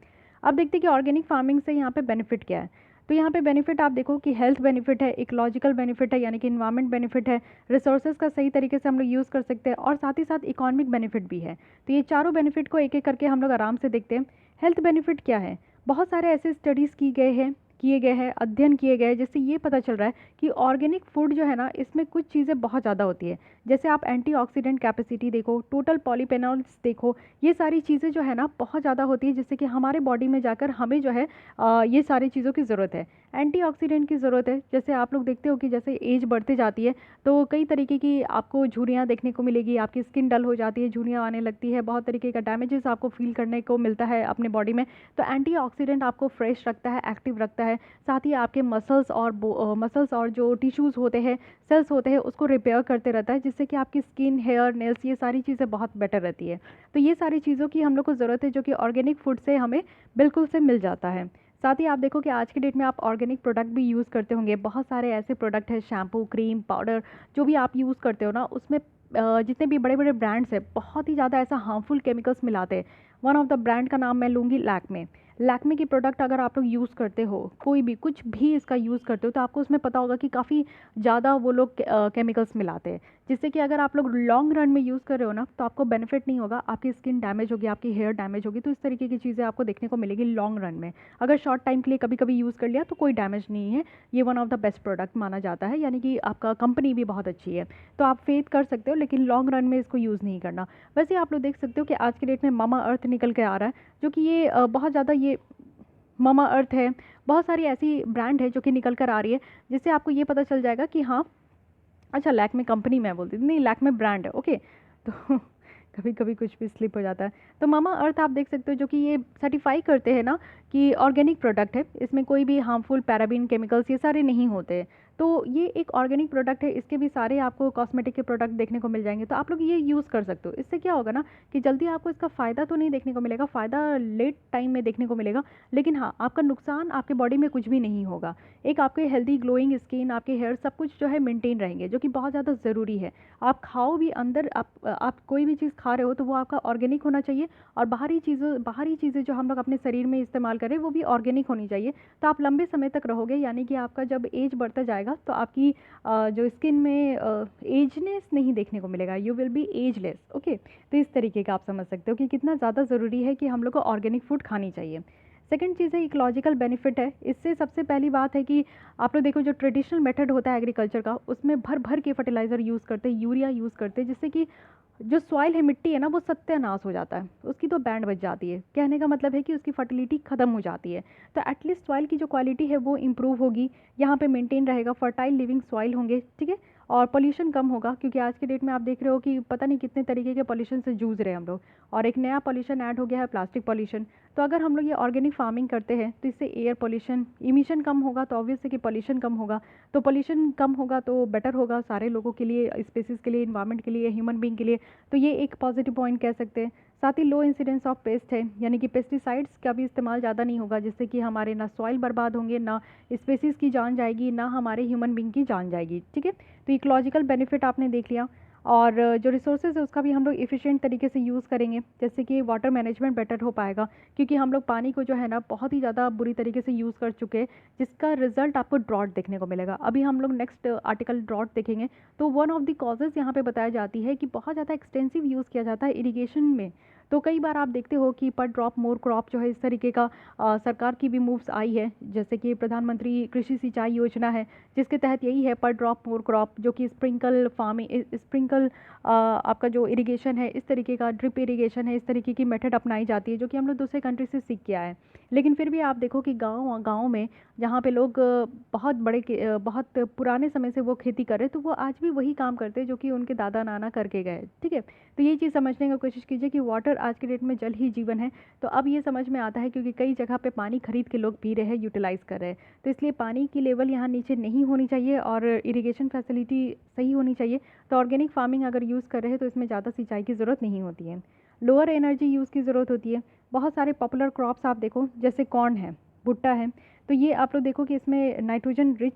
अब देखते हैं कि ऑर्गेनिक फार्मिंग से यहाँ पे बेनिफिट क्या है। तो यहाँ पे बेनिफिट आप देखो कि हेल्थ बेनिफिट है, इकोलॉजिकल बेनिफिट है, यानी कि इन्वायरमेंट बेनिफिट है, रिसोर्सेज का सही तरीके से हम लोग यूज़ कर सकते हैं, और साथ ही साथ इकोनॉमिक बेनिफिट भी है। तो ये चारों बेनिफिट को एक एक करके हम लोग आराम से देखते हैं। हेल्थ बेनिफिट क्या है, बहुत सारे ऐसे स्टडीज़ की गए हैं किए गए हैं, अध्ययन किए गए हैं, जिससे ये पता चल रहा है कि ऑर्गेनिक फूड जो है ना, इसमें कुछ चीज़ें बहुत ज़्यादा होती है। जैसे आप एंटीऑक्सीडेंट कैपेसिटी देखो, टोटल पॉलीफेनॉल्स देखो, ये सारी चीज़ें जो है ना बहुत ज़्यादा होती है, जिससे कि हमारे बॉडी में जाकर हमें जो है ये सारी चीज़ों की ज़रूरत है, एंटीऑक्सीडेंट की ज़रूरत है। जैसे आप लोग देखते हो कि जैसे एज बढ़ते जाती है तो कई तरीके की आपको झुर्रियाँ देखने को मिलेगी, आपकी स्किन डल हो जाती है, झुर्रियाँ आने लगती है, बहुत तरीके का डैमेजेस आपको फील करने को मिलता है अपने बॉडी में। तो एंटीऑक्सीडेंट आपको फ्रेश रखता है, एक्टिव रखता है, साथ ही आपके मसल्स और जो टिश्यूज़ होते हैं, सेल्स होते हैं, उसको रिपेयर करते रहता है, जिससे कि आपकी स्किन, हेयर, नेल्स, ये सारी चीज़ें बहुत बेटर रहती है। तो ये सारी चीज़ों की हम लोग को ज़रूरत है, जो कि ऑर्गेनिक फूड से हमें बिल्कुल से मिल जाता है। साथ ही आप देखो कि आज के डेट में आप ऑर्गेनिक प्रोडक्ट भी यूज़ करते होंगे, बहुत सारे ऐसे प्रोडक्ट हैं, शैम्पू, क्रीम, पाउडर, जो भी आप यूज़ करते हो ना, उसमें जितने भी बड़े बड़े ब्रांड्स हैं, बहुत ही ज़्यादा ऐसा हार्मफुल केमिकल्स मिलाते हैं। वन ऑफ द ब्रांड का नाम मैं लूँगी लैक्मे। लैक्मे की प्रोडक्ट अगर आप लोग यूज़ करते हो, कोई भी कुछ भी इसका यूज़ करते हो, तो आपको उसमें पता होगा कि काफ़ी ज़्यादा वो लोग केमिकल्स मिलाते हैं, जिससे कि अगर आप लोग लॉन्ग रन में यूज़ कर रहे हो ना, तो आपको बेनिफिट नहीं होगा, आपकी स्किन डैमेज होगी, आपकी हेयर डैमेज होगी। तो इस तरीके की चीज़ें आपको देखने को मिलेगी लॉन्ग रन में। अगर शॉर्ट टाइम के लिए कभी कभी यूज़ कर लिया तो कोई डैमेज नहीं है, ये one of the best product माना जाता है, यानी कि आपका कंपनी भी बहुत अच्छी है, तो आप फेथ कर सकते हो, लेकिन लॉन्ग रन में इसको यूज़ नहीं करना। वैसे आप लोग देख सकते हो कि आज के डेट में मामा अर्थ निकल के आ रहा है, जो कि ये बहुत ज़्यादा ये मामा अर्थ है, बहुत सारी ऐसी ब्रांड है जो कि निकल कर आ रही है, जिससे आपको ये पता चल जाएगा कि हाँ, अच्छा लैक्मे कंपनी मैं बोलती थी, नहीं लैक्मे ब्रांड है, ओके। तो कभी कभी कुछ भी स्लिप हो जाता है। तो मामा अर्थ आप देख सकते हो, जो कि ये सर्टिफाई करते हैं ना कि ऑर्गेनिक प्रोडक्ट है, इसमें कोई भी हार्मफुल पैराबीन केमिकल्स ये सारे नहीं होते। तो ये एक ऑर्गेनिक प्रोडक्ट है, इसके भी सारे आपको कॉस्मेटिक के प्रोडक्ट देखने को मिल जाएंगे, तो आप लोग ये यूज़ कर सकते हो। इससे क्या होगा ना कि जल्दी आपको इसका फ़ायदा तो नहीं देखने को मिलेगा, फ़ायदा लेट टाइम में देखने को मिलेगा, लेकिन हाँ, आपका नुकसान आपके बॉडी में कुछ भी नहीं होगा। एक आपके हेल्दी ग्लोइंग स्किन, आपके हेयर, सब कुछ जो है मेंटेन रहेंगे, जो कि बहुत ज़्यादा ज़रूरी है। आप खाओ भी, अंदर आप कोई भी चीज़ खा रहे हो तो वो आपका ऑर्गेनिक होना चाहिए, और बाहरी चीज़ें जो हम लोग अपने शरीर में इस्तेमाल करें वो भी ऑर्गेनिक होनी चाहिए। तो आप लंबे समय तक रहोगे, यानी कि आपका जब एज बढ़ता जाएगा तो आपकी जो स्किन में एजनेस नहीं देखने को मिलेगा, you will be ageless, okay. तो इस तरीके का आप समझ सकते हो कि कितना ज़्यादा ज़रूरी है कि हम लोग को ऑर्गेनिक फूड खानी चाहिए। सेकंड चीज़ है इकोलॉजिकल बेनिफिट है। इससे सबसे पहली बात है कि आप लोग देखो, जो ट्रेडिशनल मेथड होता है एग्रीकल्चर का, उसमें भर भर के फर्टिलाइज़र यूज़ करते हैं, यूरिया यूज़ करते हैं, जिससे कि जो सॉइल है, मिट्टी है ना, वो सत्यानाश हो जाता है, उसकी तो बैंड बज जाती है। कहने का मतलब है कि उसकी फर्टिलिटी ख़त्म हो जाती है। तो एटलीस्ट सॉइल की जो क्वालिटी है वो इम्प्रूव होगी, यहाँ पे मेंटेन रहेगा, फर्टाइल लिविंग सॉइल होंगे, ठीक है। और पोल्यूशन कम होगा, क्योंकि आज के डेट में आप देख रहे हो कि पता नहीं कितने तरीके के पोल्यूशन से जूझ रहे हैं हम लोग, और एक नया पोल्यूशन ऐड हो गया है, प्लास्टिक पोल्यूशन। तो अगर हम लोग ये ऑर्गेनिक फार्मिंग करते हैं तो इससे एयर पोल्यूशन, इमिशन कम होगा, तो ऑब्वियस है कि पोल्यूशन कम होगा। तो पोल्यूशन कम होगा तो बेटर होगा सारे लोगों के लिए, स्पेसीज़ के लिए, इन्वायरमेंट के लिए, ह्यूमन बींग के लिए। तो ये एक पॉजिटिव पॉइंट कह सकते हैं। साथ ही लो इंसिडेंस ऑफ पेस्ट है, यानी कि पेस्टिसाइड्स का भी इस्तेमाल ज़्यादा नहीं होगा, जिससे कि हमारे ना सॉइल बर्बाद होंगे, ना स्पेसीज़ की जान जाएगी, ना हमारे ह्यूमन बींग की जान जाएगी, ठीक है। तो इकोलॉजिकल बेनिफिट आपने देख लिया। और जो रिसोर्सेज है उसका भी हम लोग एफिशिएंट तरीके से यूज़ करेंगे, जैसे कि वाटर मैनेजमेंट बेटर हो पाएगा, क्योंकि हम लोग पानी को जो है ना बहुत ही ज़्यादा बुरी तरीके से यूज़ कर चुके हैं, जिसका रिजल्ट आपको ड्रॉट देखने को मिलेगा। अभी हम लोग नेक्स्ट आर्टिकल ड्रॉट देखेंगे। तो वन ऑफ द कॉजेज़ यहाँ पे बताई जाती है कि बहुत ज़्यादा एक्सटेंसिव यूज़ किया जाता है इरिगेशन में। तो कई बार आप देखते हो कि पर ड्रॉप मोर क्रॉप जो है, इस तरीके का सरकार की भी मूव्स आई है, जैसे कि प्रधानमंत्री कृषि सिंचाई योजना है, जिसके तहत यही है पर ड्रॉप मोर क्रॉप, जो कि स्प्रिंकल फार्मिंग, स्प्रिंकल आपका जो इरिगेशन है, इस तरीके का ड्रिप इरिगेशन है, इस तरीके की मेथड अपनाई जाती है, जो कि हम लोग दूसरे कंट्री से सीख के आए हैं। लेकिन फिर भी आप देखो कि गाँव में जहाँ पे लोग बहुत पुराने समय से वो खेती कर रहे, तो वो आज भी वही काम करते हैं जो कि उनके दादा नाना करके गए, ठीक है। तो ये चीज़ समझने की कोशिश कीजिए कि वाटर आज के डेट में जल ही जीवन है। तो अब ये समझ में आता है, क्योंकि कई जगह पे पानी खरीद के लोग पी रहे हैं, यूटिलाइज़ कर रहे हैं। तो इसलिए पानी की लेवल यहाँ नीचे नहीं होनी चाहिए, और इरिगेशन फैसिलिटी सही होनी चाहिए। तो ऑर्गेनिक फार्मिंग अगर यूज़ कर रहे हैं तो इसमें ज़्यादा सिंचाई की ज़रूरत नहीं होती है, लोअर एनर्जी यूज़ की ज़रूरत होती है। बहुत सारे पॉपुलर क्रॉप्स आप देखो, जैसे कॉर्न है, भुट्टा है, तो ये आप लोग देखो कि इसमें नाइट्रोजन रिच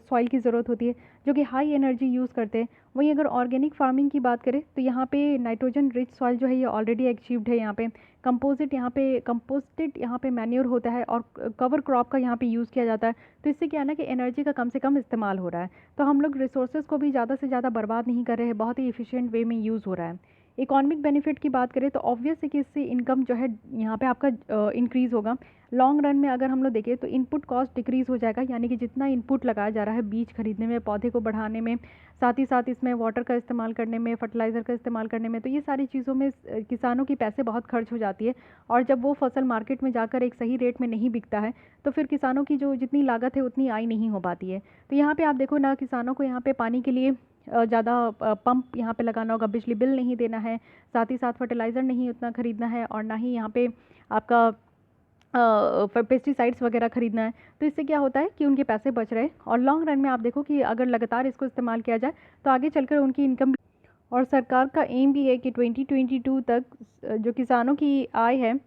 सॉइल की ज़रूरत होती है, जो कि हाई एनर्जी यूज़ करते हैं। वहीं अगर ऑर्गेनिक फार्मिंग की बात करें तो यहाँ पे नाइट्रोजन रिच सॉइल जो है ये ऑलरेडी अचीव्ड है। यहाँ पे कंपोस्टेड यहाँ पे मैन्योर होता है, और कवर क्रॉप का यहाँ पे यूज़ किया जाता है। तो इससे क्या है ना कि एनर्जी का कम से कम इस्तेमाल हो रहा है। तो हम लोग रिसोर्सेज को भी ज़्यादा से ज़्यादा बर्बाद नहीं कर रहे हैं, बहुत ही एफिशिएंट वे में यूज़ हो रहा है। इकोनॉमिक बेनिफिट की बात करें तो ऑब्वियस है कि इससे इनकम जो है यहाँ पे आपका इंक्रीज़ होगा। लॉन्ग रन में अगर हम लोग देखें तो इनपुट कॉस्ट डिक्रीज़ हो जाएगा, यानी कि जितना इनपुट लगाया जा रहा है बीज खरीदने में, पौधे को बढ़ाने में, साथ ही साथ इसमें वाटर का इस्तेमाल करने में, फर्टिलाइज़र का इस्तेमाल करने में, तो ये सारी चीज़ों में किसानों की पैसे बहुत खर्च हो जाती है। और जब वो फसल मार्केट में जाकर एक सही रेट में नहीं बिकता है तो फिर किसानों की जो जितनी लागत है उतनी आय नहीं हो पाती है। तो यहाँ पे आप देखो ना, किसानों को यहाँ पे पानी के लिए ज़्यादा पंप यहाँ पे लगाना होगा, बिजली बिल नहीं देना है, साथ ही साथ फर्टिलाइज़र नहीं उतना खरीदना है, और ना ही यहाँ पे आपका पेस्टिसाइड्स वगैरह खरीदना है। तो इससे क्या होता है कि उनके पैसे बच रहे, और लॉन्ग रन में आप देखो कि अगर लगातार इसको इस्तेमाल किया जाए तो आगे चलकर उनकी इनकम, और सरकार का एम भी है कि 2022 तक जो किसानों की आय है,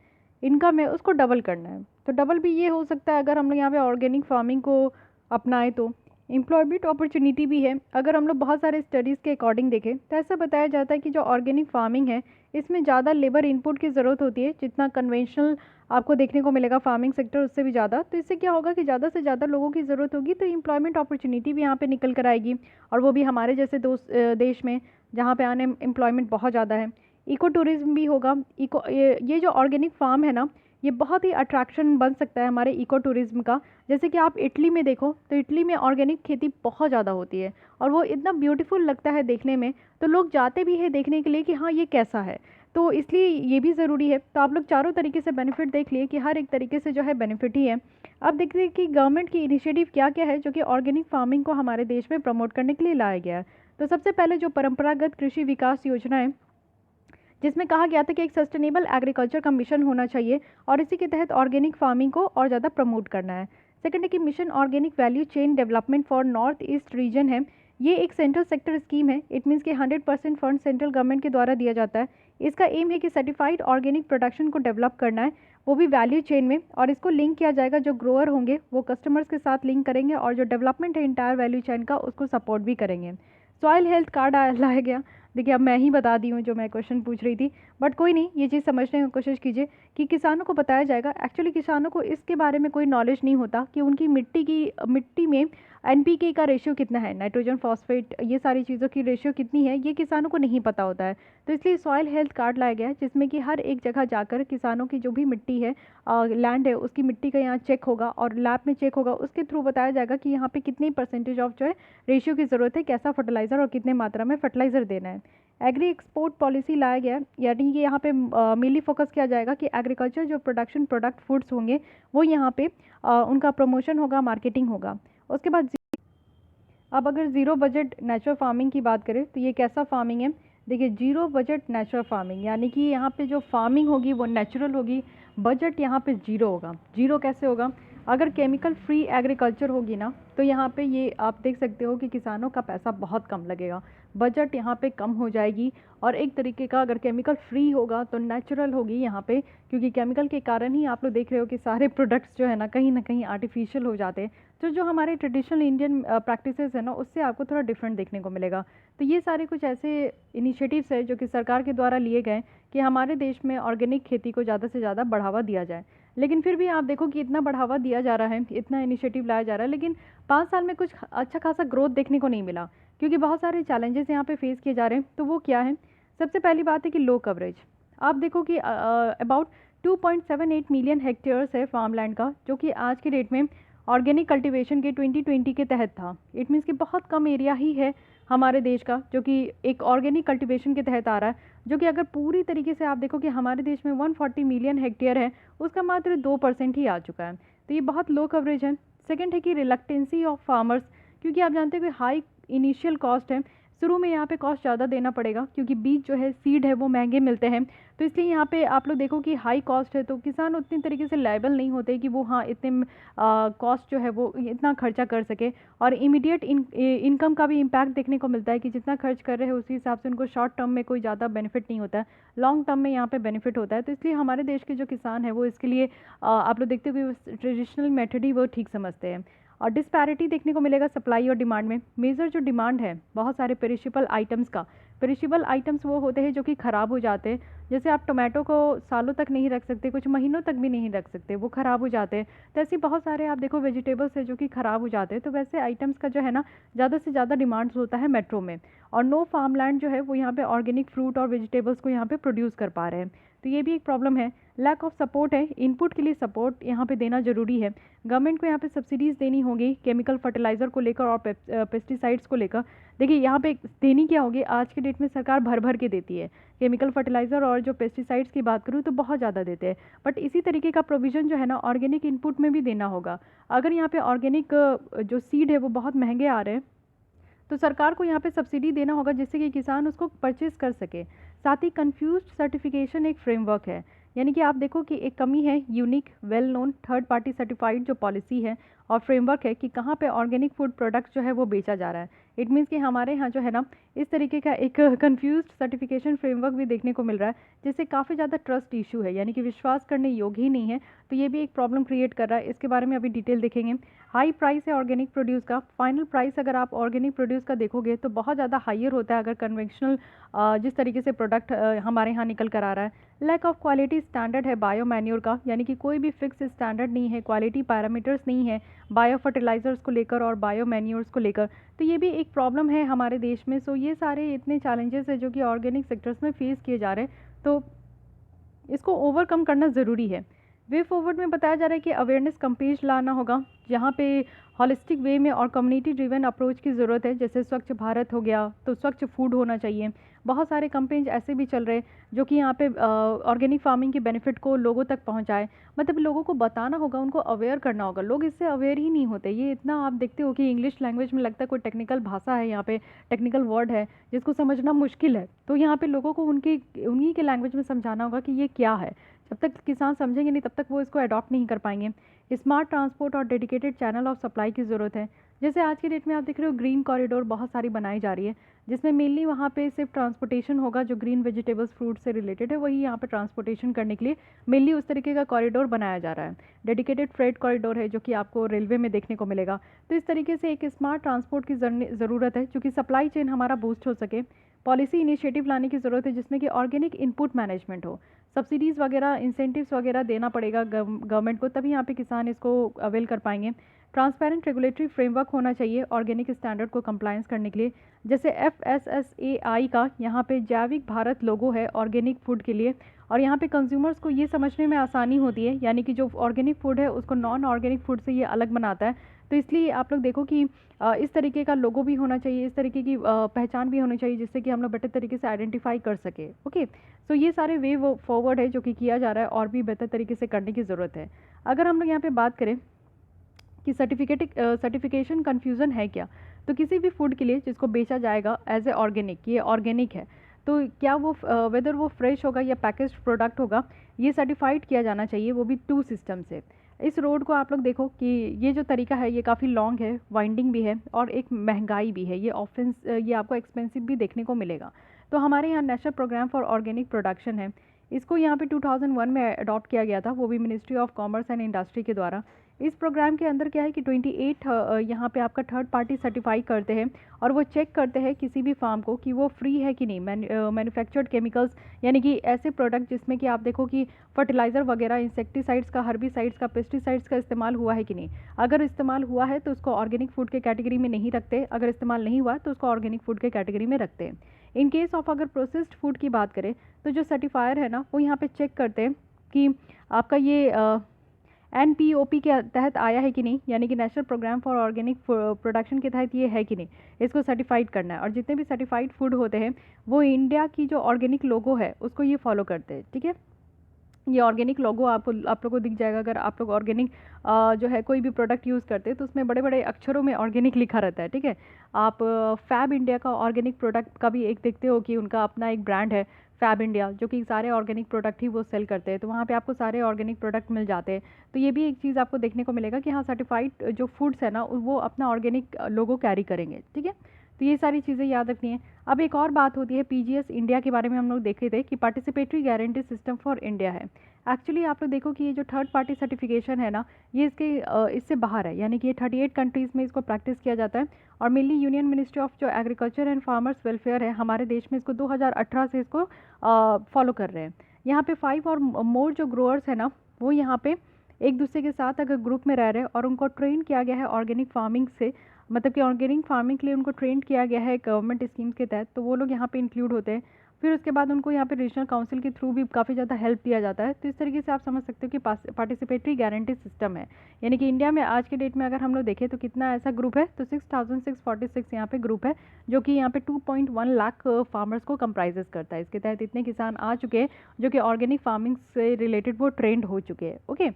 इनकम है, उसको डबल करना है। तो डबल भी ये हो सकता है अगर हम लोग यहाँ पे ऑर्गेनिक फार्मिंग को अपनाएं तो। एम्प्लॉयमेंट अपॉर्चुनिटी भी है। अगर हम लोग बहुत सारे स्टडीज़ के अकॉर्डिंग देखें तो ऐसा बताया जाता है कि जो ऑर्गेनिक फार्मिंग है इसमें ज़्यादा लेबर इनपुट की ज़रूरत होती है, जितना कन्वेंशनल आपको देखने को मिलेगा फार्मिंग सेक्टर उससे भी ज़्यादा। तो इससे क्या होगा कि ज़्यादा से ज़्यादा लोगों की ज़रूरत होगी, तो एम्प्लॉयमेंट अपॉर्चुनिटी भी यहाँ पे निकल कर आएगी, और वो भी हमारे जैसे देश में जहाँ पे अनएम्प्लॉयमेंट बहुत ज़्यादा है। इको टूरिज्म भी होगा। ये जो ऑर्गेनिक फार्म है ना, ये बहुत ही अट्रैक्शन बन सकता है हमारे इको टूरिज्म का। जैसे कि आप इटली में देखो तो इटली में ऑर्गेनिक खेती बहुत ज़्यादा होती है, और वो इतना ब्यूटीफुल लगता है देखने में, तो लोग जाते भी हैं देखने के लिए कि हाँ ये कैसा है। तो इसलिए ये भी ज़रूरी है। तो आप लोग चारों तरीके से बेनिफिट देख लिए कि हर एक तरीके से जो है बेनिफिट ही है। अब देखते हैं कि गवर्नमेंट की इनिशिएटिव क्या क्या है जो कि ऑर्गेनिक फार्मिंग को हमारे देश में प्रमोट करने के लिए लाया गया है। तो सबसे पहले जो परंपरागत कृषि विकास योजना है, जिसमें कहा गया था कि एक सस्टेनेबल एग्रीकल्चर का मिशन होना चाहिए, और इसी के तहत ऑर्गेनिक फार्मिंग को और ज़्यादा प्रमोट करना है। सेकंड है कि mission organic value chain development for north east region है। ये एक सेंट्रल सेक्टर स्कीम है। इट मीन्स कि 100% फंड सेंट्रल गवर्नमेंट के द्वारा दिया जाता है। इसका एम है कि सर्टिफाइड ऑर्गेनिक प्रोडक्शन को डेवलप करना है, वो भी वैल्यू चेन में, और इसको लिंक किया जाएगा, जो ग्रोअर होंगे वो कस्टमर्स के साथ लिंक करेंगे, और जो डेवलपमेंट है इंटायर वैल्यू चेन का उसको सपोर्ट भी करेंगे। सॉइल हेल्थ कार्ड लाया गया। देखिए अब मैं ही बता दी हूँ जो मैं क्वेश्चन पूछ रही थी, बट कोई नहीं, ये चीज़ समझने की कोशिश कीजिए कि किसानों को बताया जाएगा। एक्चुअली किसानों को इसके बारे में कोई नॉलेज नहीं होता कि उनकी मिट्टी में एनपीके का रेशियो कितना है, नाइट्रोजन फॉस्फेट, ये सारी चीज़ों की रेशियो कितनी है, ये किसानों को नहीं पता होता है। तो इसलिए सॉइल हेल्थ कार्ड लाया गया है, जिसमें कि हर एक जगह जाकर किसानों की जो भी मिट्टी है, लैंड है, उसकी मिट्टी का यहाँ चेक होगा और लैब में चेक होगा। उसके थ्रू बताया जाएगा कि यहाँ पे कितनी परसेंटेज ऑफ जो है रेशियो की ज़रूरत है, कैसा फर्टिलाइज़र और कितने मात्रा में फर्टिलाइज़र देना है। एग्री एक्सपोर्ट पॉलिसी लाया गया, यानी कि यहाँ पे मेनली फोकस किया जाएगा कि एग्रीकल्चर जो प्रोडक्शन प्रोडक्ट फूड्स होंगे वो यहाँ पे उनका प्रमोशन होगा, मार्केटिंग होगा। उसके बाद अब अगर ज़ीरो बजट नेचुरल फार्मिंग की बात करें तो ये कैसा फार्मिंग है। देखिए जीरो बजट नेचुरल फार्मिंग, यानी कि यहाँ पे जो फार्मिंग होगी वो नेचुरल होगी, बजट यहाँ पे जीरो होगा। जीरो कैसे होगा? अगर केमिकल फ्री एग्रीकल्चर होगी ना, तो यहाँ पे ये आप देख सकते हो कि किसानों का पैसा बहुत कम लगेगा, बजट यहाँ पे कम हो जाएगी। और एक तरीके का अगर केमिकल फ्री होगा तो नेचुरल होगी यहाँ पे, क्योंकि केमिकल के कारण ही आप लोग देख रहे हो कि सारे प्रोडक्ट्स जो है ना कहीं आर्टिफिशियल हो जाते हैं। तो जो हमारे ट्रेडिशनल इंडियन प्रैक्टिसेस है ना, उससे आपको थोड़ा डिफरेंट देखने को मिलेगा। तो ये सारे कुछ ऐसे इनिशिएटिव्स है जो कि सरकार के द्वारा लिए गए कि हमारे देश में ऑर्गेनिक खेती को ज़्यादा से ज़्यादा बढ़ावा दिया जाए। लेकिन फिर भी आप देखो कि इतना बढ़ावा दिया जा रहा है, इतना इनिशिएटिव लाया जा रहा है, लेकिन 5 साल में कुछ अच्छा खासा ग्रोथ देखने को नहीं मिला, क्योंकि बहुत सारे चैलेंजेस यहाँ पे फेस किए जा रहे हैं। तो वो क्या है? सबसे पहली बात है कि लो कवरेज। आप देखो कि अबाउट 2.78 मिलियन हेक्टेयर्स है फार्म लैंड का, जो कि आज के डेट में ऑर्गेनिक कल्टीवेशन के 2020 के तहत था। इट मीन्स कि बहुत कम एरिया ही है हमारे देश का जो कि एक ऑर्गेनिक कल्टीवेशन के तहत आ रहा है, जो कि अगर पूरी तरीके से आप देखो कि हमारे देश में 140 मिलियन हेक्टेयर है, उसका मात्र 2% ही आ चुका है। तो ये बहुत लो कवरेज है। सेकंड है कि रिलक्टेंसी ऑफ फार्मर्स, क्योंकि आप जानते हो कि हाई इनिशियल कॉस्ट है, शुरू में यहाँ पे कॉस्ट ज़्यादा देना पड़ेगा, क्योंकि बीज जो है सीड है वो महंगे मिलते हैं। तो इसलिए यहाँ पे आप लोग देखो कि हाई कॉस्ट है, तो किसान उतनी तरीके से लायबल नहीं होते कि वो हाँ इतने कॉस्ट जो है वो इतना खर्चा कर सके। और इमीडिएट इनकम का भी इम्पैक्ट देखने को मिलता है कि जितना खर्च कर रहे हैं उसी हिसाब से उनको शॉर्ट टर्म में कोई ज़्यादा बेनिफिट नहीं होता है, लॉन्ग टर्म में यहाँ पे बेनिफिट होता है। तो इसलिए हमारे देश के जो किसान है वो इसके लिए आप लोग देखते हो कि ट्रेडिशनल मेथड ही वो ठीक समझते हैं। और डिस्पैरिटी देखने को मिलेगा सप्लाई और डिमांड में। मेजर जो डिमांड है बहुत सारे पेरिशेबल आइटम्स का, पेरिशेबल आइटम्स वो होते हैं जो कि ख़राब हो जाते हैं, जैसे आप टोमेटो को सालों तक नहीं रख सकते, कुछ महीनों तक भी नहीं रख सकते, वो ख़राब हो जाते हैं। तो ऐसे बहुत सारे आप देखो वेजिटेबल्स है जो कि ख़राब हो जाते हैं। तो वैसे आइटम्स का जो है ना ज़्यादा से ज़्यादा डिमांड्स होता है मेट्रो में। और नो फार्म लैंड जो है वो यहाँ पे ऑर्गेनिक फ्रूट और वेजिटेबल्स को यहाँ पे प्रोड्यूस कर पा रहे हैं, तो ये भी एक प्रॉब्लम है। लैक ऑफ सपोर्ट है, इनपुट के लिए सपोर्ट यहाँ पे देना ज़रूरी है। गवर्नमेंट को यहाँ पे सब्सिडीज़ देनी होगी केमिकल फर्टिलाइज़र को लेकर और पेस्टिसाइड्स को लेकर। देखिए यहाँ पे देनी क्या होगी, आज के डेट में सरकार भर भर के देती है। केमिकल फर्टिलाइज़र और जो पेस्टिसाइड्स की बात करूँ तो बहुत ज़्यादा देते हैं, बट इसी तरीके का प्रोविज़न जो है ना ऑर्गेनिक इनपुट में भी देना होगा। अगर यहाँ पे ऑर्गेनिक जो सीड है वो बहुत महंगे आ रहे हैं तो सरकार को यहाँ पे सब्सिडी देना होगा जिससे कि किसान उसको परचेज़ कर सके। साथ ही कंफ्यूज्ड सर्टिफिकेशन एक फ्रेमवर्क है, यानी कि आप देखो कि एक कमी है unique well known third party certified जो पॉलिसी है और फ्रेमवर्क है कि कहाँ पे ऑर्गेनिक फूड प्रोडक्ट्स जो है वो बेचा जा रहा है। इट मीन्स कि हमारे यहाँ जो है ना इस तरीके का एक कंफ्यूज्ड सर्टिफिकेशन फ्रेमवर्क भी देखने को मिल रहा है, जिससे काफ़ी ज़्यादा ट्रस्ट इशू है, यानी कि विश्वास करने योग्य ही नहीं है। तो ये भी एक प्रॉब्लम क्रिएट कर रहा है, इसके बारे में अभी डिटेल देखेंगे। हाई प्राइस है ऑर्गेनिक प्रोड्यूस का, फाइनल प्राइस अगर आप ऑर्गेनिक प्रोड्यूस का देखोगे तो बहुत ज़्यादा हाइयर होता है अगर कन्वेंशनल जिस तरीके से प्रोडक्ट हमारे यहाँ निकल कर आ रहा है। लैक ऑफ क्वालिटी स्टैंडर्ड है बायो मैन्योर का, यानी कि कोई भी फिक्स स्टैंडर्ड नहीं है, क्वालिटी पैरामीटर्स नहीं है बायो फर्टिलाइजर्स को लेकर और बायो मैन्योर्स को लेकर। तो ये भी एक प्रॉब्लम है हमारे देश में। सो ये सारे इतने चैलेंजेस है जो कि ऑर्गेनिक सेक्टर्स में फेस किए जा रहे हैं, तो इसको ओवरकम करना ज़रूरी है। वे फॉरवर्ड में बताया जा रहा है कि अवेयरनेस कैंपेन्स लाना होगा जहाँ पे हॉलिस्टिक वे में और कम्युनिटी ड्रिवन अप्रोच की ज़रूरत है। जैसे स्वच्छ भारत हो गया तो स्वच्छ फूड होना चाहिए। बहुत सारे कैंपेन्स ऐसे भी चल रहे हैं जो कि यहाँ पे ऑर्गेनिक फार्मिंग के बेनिफिट को लोगों तक पहुँचाए, मतलब लोगों को बताना होगा, उनको अवेयर करना होगा। लोग इससे अवेयर ही नहीं होते। ये इतना आप देखते हो कि इंग्लिश लैंग्वेज में लगता है कोई टेक्निकल भाषा है, यहाँ पे टेक्निकल वर्ड है जिसको समझना मुश्किल है। तो यहाँ पे लोगों को उन्हीं के लैंग्वेज में समझाना होगा कि ये क्या है। जब तक किसान समझेंगे नहीं तब तक वो इसको अडॉप्ट नहीं कर पाएंगे। स्मार्ट ट्रांसपोर्ट और डेडिकेटेड चैनल ऑफ सप्लाई की ज़रूरत है। जैसे आज की डेट में आप देख रहे हो ग्रीन कॉरिडोर बहुत सारी बनाई जा रही है, जिसमें मेनली वहाँ पे सिर्फ ट्रांसपोर्टेशन होगा, जो ग्रीन वेजिटेबल्स फ्रूट से रिलेटेड है वही यहाँ पे ट्रांसपोर्टेशन करने के लिए मेनली उस तरीके का कॉरिडोर बनाया जा रहा है। डेडिकेटेड फ्रेट कॉरिडोर है जो कि आपको रेलवे में देखने को मिलेगा। तो इस तरीके से एक स्मार्ट ट्रांसपोर्ट की ज़रूरत है क्योंकि सप्लाई चेन हमारा बूस्ट हो सके। पॉलिसी इनिशिएटिव लाने की ज़रूरत है जिसमें कि ऑर्गेनिक इनपुट मैनेजमेंट हो, सब्सिडीज़ वगैरह इंसेंटिव्स वगैरह देना पड़ेगा गवर्नमेंट को, तभी यहाँ पे किसान इसको अवेल कर पाएंगे। ट्रांसपेरेंट रेगुलेटरी फ्रेमवर्क होना चाहिए ऑर्गेनिक स्टैंडर्ड को कंप्लायंस करने के लिए। जैसे FSSAI का यहाँ पे जैविक भारत लोगो है ऑर्गेनिक फूड के लिए, और यहाँ पे कंज्यूमर्स को ये समझने में आसानी होती है, यानी कि जो ऑर्गेनिक फूड है उसको नॉन ऑर्गेनिक फूड से ये अलग बनाता है। तो इसलिए आप लोग देखो कि इस तरीके का लोगो भी होना चाहिए, इस तरीके की पहचान भी होनी चाहिए जिससे कि हम लोग बेटर तरीके से आइडेंटिफाई कर सके। ओके, सो ये सारे वे फॉरवर्ड है जो कि किया जा रहा है और भी बेहतर तरीके से करने की ज़रूरत है। अगर हम लोग यहाँ पे बात करें कि सर्टिफिकेशन कन्फ्यूज़न है क्या, तो किसी भी फूड के लिए जिसको बेचा जाएगा एज ए ऑर्गेनिक, ये ऑर्गेनिक है, तो क्या वो वेदर वो फ्रेश होगा या पैकेज्ड प्रोडक्ट होगा, ये सर्टिफाइड किया जाना चाहिए, वो भी 2 सिस्टम से। इस रोड को आप लोग देखो कि ये जो तरीका है ये काफ़ी लॉन्ग है, वाइंडिंग भी है और एक महंगाई भी है, ये आपको एक्सपेंसिव भी देखने को मिलेगा। तो हमारे यहाँ national programme for organic production है, इसको यहाँ पे 2001 में अडॉप्ट किया गया था, वो भी ministry of commerce and industry के द्वारा। इस प्रोग्राम के अंदर क्या है कि 28 यहाँ पे आपका थर्ड पार्टी सर्टिफाई करते हैं और वो चेक करते हैं किसी भी फार्म को कि वो फ्री है कि नहीं मैन्युफैक्चर्ड केमिकल्स, यानी कि ऐसे प्रोडक्ट जिसमें कि आप देखो कि फर्टिलाइज़र वगैरह, इंसेक्टिसाइड्स का, हर्बिसाइड्स का, पेस्टिसाइड्स का इस्तेमाल हुआ है कि नहीं। अगर इस्तेमाल हुआ है तो उसको ऑर्गेनिक फूड के कैटेगरी में नहीं रखते, अगर इस्तेमाल नहीं हुआ तो उसको ऑर्गेनिक फूड के कैटेगरी में रखते हैं। इन केस ऑफ अगर प्रोसेस्ड फूड की बात करें तो जो सर्टिफायर है ना वो यहाँ पे चेक करते हैं कि आपका ये NPOP के तहत आया है कि नहीं, यानी कि national programme for organic production के तहत ये है कि नहीं, इसको सर्टिफाइड करना है। और जितने भी सर्टिफाइड फूड होते हैं वो इंडिया की जो ऑर्गेनिक लोगो है उसको ये फॉलो करते हैं। ठीक है, ये ऑर्गेनिक लोगो आप लोगों को दिख जाएगा। अगर आप लोग ऑर्गेनिक जो है कोई भी प्रोडक्ट यूज़ करते हैं तो उसमें बड़े बड़े अक्षरों में ऑर्गेनिक लिखा रहता है। ठीक है, आप फैब इंडिया का ऑर्गेनिक प्रोडक्ट का भी एक देखते हो कि उनका अपना एक ब्रांड है फैब इंडिया, जो कि सारे ऑर्गेनिक प्रोडक्ट ही वो सेल करते हैं, तो वहाँ पे आपको सारे ऑर्गेनिक प्रोडक्ट मिल जाते हैं। तो ये भी एक चीज़ आपको देखने को मिलेगा कि हाँ, सर्टिफाइड जो फूड्स है ना वो अपना ऑर्गेनिक लोगो कैरी करेंगे। ठीक है, तो ये सारी चीज़ें याद रखनी है। अब एक और बात होती है PGS इंडिया के बारे में हम लोग देखे थे कि participatory guarantee system for India है। एक्चुअली आप लोग देखो कि ये जो थर्ड पार्टी सर्टिफिकेशन है ना, ये इससे बाहर है, यानी कि ये 38 कंट्रीज़ में इसको प्रैक्टिस किया जाता है। और मेनली यूनियन मिनिस्ट्री ऑफ जो एग्रीकल्चर एंड फार्मर्स वेलफेयर है हमारे देश में, इसको 2018 से इसको फॉलो कर रहे हैं। यहाँ पे 5 और मोर जो ग्रोअर्स है ना, वो यहाँ पे एक दूसरे के साथ अगर ग्रुप में रह रहे हैं और उनको ट्रेन किया गया है ऑर्गेनिक फार्मिंग से, मतलब कि ऑर्गेनिक फार्मिंग के लिए उनको ट्रेन किया गया है गवर्नमेंट स्कीम्स के तहत, तो वो लोग यहाँ पे इंक्लूड होते हैं। फिर उसके बाद उनको यहाँ पे रीजनल काउंसिल के थ्रू भी काफ़ी ज़्यादा हेल्प दिया जाता है। तो इस तरीके से आप समझ सकते हो कि पार्टिसिपेटरी गारंटी सिस्टम है। यानी कि इंडिया में आज के डेट में अगर हम लोग देखें तो कितना ऐसा ग्रुप है, तो 6646 यहाँ पे ग्रुप है, जो कि यहाँ पे 2.1 लाख फार्मर्स को कंप्राइजेस करता है। इसके तहत इतने किसान आ चुके हैं जो कि ऑर्गेनिक फार्मिंग से रिलेटेड वो ट्रेंड हो चुके हैं। Okay,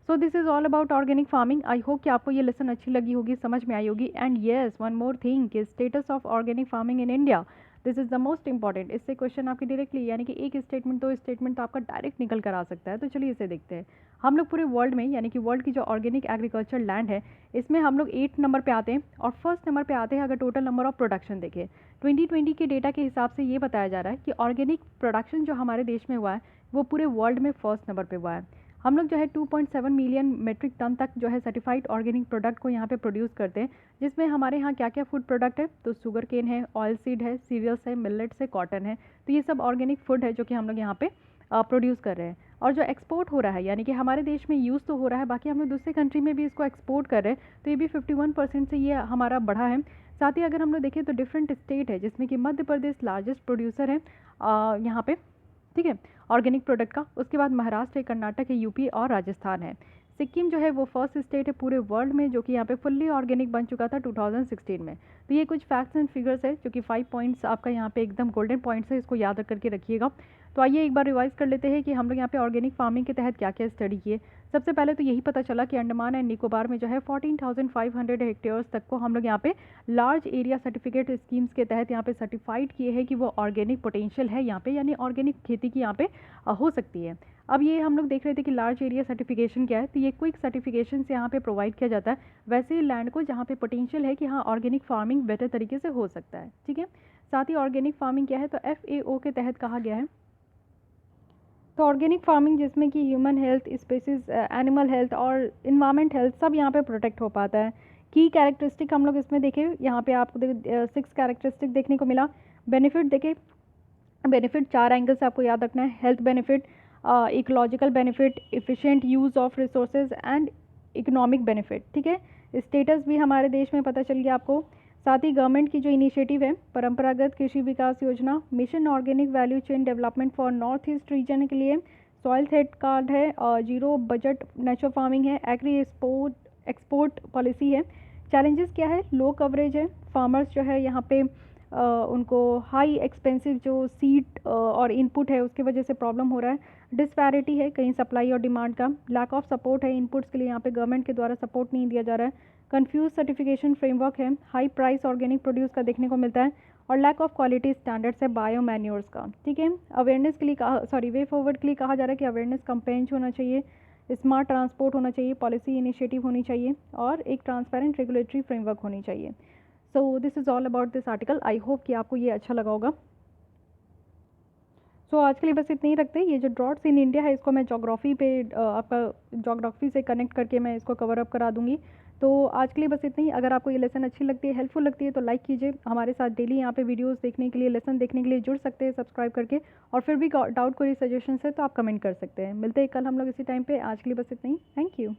so this is all about organic farming. I hope कि आपको ये लेसन अच्छी लगी होगी, समझ में आई होगी। And yes, one more thing कि status of organic farming in India, this is the most important. इससे क्वेश्चन आपके डायरेक्टली, यानी कि एक स्टेटमेंट दो स्टेटमेंट तो आपका डायरेक्ट निकल कर आ सकता है। तो चलिए इसे देखते हैं। हम लोग पूरे वर्ल्ड में, यानी कि वर्ल्ड की जो ऑर्गेनिक एग्रीकल्चर लैंड है, इसमें हम लोग 8 नंबर पे आते हैं और फर्स्ट नंबर पे आते हैं अगर टोटल नंबर ऑफ प्रोडक्शन देखें। 2020 के डेटा के हिसाब से ये बताया जा रहा है कि ऑर्गेनिक प्रोडक्शन जो हमारे देश में हुआ है वो पूरे वर्ल्ड में फर्स्ट नंबर पे हुआ है। हम लोग जो है 2.7 मिलियन मेट्रिक टन तक जो है सर्टिफाइड ऑर्गेनिक प्रोडक्ट को यहाँ पे प्रोड्यूस करते हैं, जिसमें हमारे यहाँ क्या क्या फूड प्रोडक्ट है, तो शुगर केन है, ऑयल सीड है, सीरियल्स है, मिलेट्स है, कॉटन है। तो ये सब ऑर्गेनिक फूड है जो कि हम लोग यहाँ पे प्रोड्यूस कर रहे हैं। और जो एक्सपोर्ट हो रहा है, यानी कि हमारे देश में यूज़ तो हो रहा है, बाकी हम लोग दूसरे कंट्री में भी इसको एक्सपोर्ट कर रहे हैं, तो ये भी 51% से ये हमारा बढ़ा है। साथ ही अगर हम लोग देखें तो डिफरेंट स्टेट है, जिसमें कि मध्य प्रदेश लार्जेस्ट प्रोड्यूसर है यहाँ पे, ठीक है, ऑर्गेनिक प्रोडक्ट का। उसके बाद महाराष्ट्र है, कर्नाटक है, यूपी और राजस्थान है। सिक्किम जो है वो फर्स्ट स्टेट है पूरे वर्ल्ड में जो कि यहाँ पे फुल्ली ऑर्गेनिक बन चुका था 2016 में। तो ये कुछ फैक्ट्स एंड फिगर्स है जो कि 5 पॉइंट्स आपका यहाँ पे एकदम गोल्डन पॉइंट्स है, इसको याद करके रखिएगा। तो आइए एक बार रिवाइज कर लेते हैं कि हम लोग यहाँ पे ऑर्गेनिक फार्मिंग के तहत क्या क्या स्टडी किए। सबसे पहले तो यही पता चला कि अंडमान एंड निकोबार में जो है 14,500 हेक्टेयर्स तक को हम लोग यहाँ पे लार्ज एरिया सर्टिफिकेट स्कीम्स के तहत यहाँ पे सर्टिफाइड किए हैं कि वो ऑर्गेनिक पोटेंशियल है यहाँ पे, यानी ऑर्गेनिक खेती की यहाँ पे हो सकती है। अब ये हम लोग देख रहे थे कि लार्ज एरिया सर्टिफिकेशन क्या है, तो ये क्विक सर्टिफिकेशन से यहाँ पे प्रोवाइड किया जाता है वैसे ही लैंड को जहाँ पे पोटेंशियल है कि हाँ ऑर्गेनिक फार्मिंग बेटर तरीके से हो सकता है, ठीक है। साथ ही ऑर्गेनिक फार्मिंग क्या है, तो FAO के तहत कहा गया है। तो ऑर्गेनिक फार्मिंग जिसमें कि human health, species, animal health और इन्वायरमेंट हेल्थ सब यहाँ पे प्रोटेक्ट हो पाता है। की कैरेक्टरिस्टिक हम लोग इसमें देखें, यहाँ पे आपको 6 कैरेक्टरिस्टिक देखने को मिला। बेनिफिट देखें, बेनिफिट 4 एंगल से आपको याद रखना है। Health benefit, ecological benefit, efficient use of resources and economic benefit, ठीक है। स्टेटस भी हमारे देश में पता चल गया आपको। साथ ही गवर्नमेंट की जो इनिशिएटिव है, परंपरागत कृषि विकास योजना, mission organic value chain development for north east region के लिए, सॉइल हेल्थ कार्ड है, जीरो बजट नेचुरल फार्मिंग है, एग्री एक्सपोर्ट पॉलिसी है। चैलेंजेस क्या है, लो कवरेज है, फार्मर्स जो है यहाँ पे उनको हाई एक्सपेंसिव जो सीड और इनपुट है उसकी वजह से प्रॉब्लम हो रहा है। डिस्पैरिटी है कहीं सप्लाई और डिमांड का, लैक ऑफ सपोर्ट है, इनपुट्स के लिए यहाँ पे गवर्नमेंट के द्वारा सपोर्ट नहीं दिया जा रहा है। कंफ्यूज सर्टिफिकेशन फ्रेमवर्क है, हाई प्राइस ऑर्गेनिक प्रोड्यूस का देखने को मिलता है, और लैक ऑफ क्वालिटी स्टैंडर्ड्स है बायो मैन्योर्स का, ठीक है। अवेयरनेस के लिए वे फॉरवर्ड के लिए कहा जा रहा है कि अवेयरनेस कैंपेन्स होना चाहिए, स्मार्ट ट्रांसपोर्ट होना चाहिए, पॉलिसी इनिशिएटिव होनी चाहिए और एक ट्रांसपेरेंट रेगुलेटरी फ्रेमवर्क होनी चाहिए। So this is all about this article. I hope कि आपको ये अच्छा लगा होगा। सो आज के लिए बस इतना ही रखते हैं। ये जो ड्रॉट्स इन इंडिया है इसको मैं जोग्राफी पे आपका जोग्राफी से कनेक्ट करके मैं इसको कवर अप करा दूंगी। तो आज के लिए बस इतना ही। अगर आपको ये लेसन अच्छी लगती है, हेल्पफुल लगती है तो लाइक कीजिए। हमारे साथ डेली यहाँ पे वीडियोस देखने के लिए, लेसन देखने के लिए जुड़ सकते हैं सब्सक्राइब करके। और फिर भी डाउट कोई सजेशन है तो आप कमेंट कर सकते हैं। मिलते हैं कल हम लोग इसी टाइम पे। आज के लिए बस इतना ही। Thank you.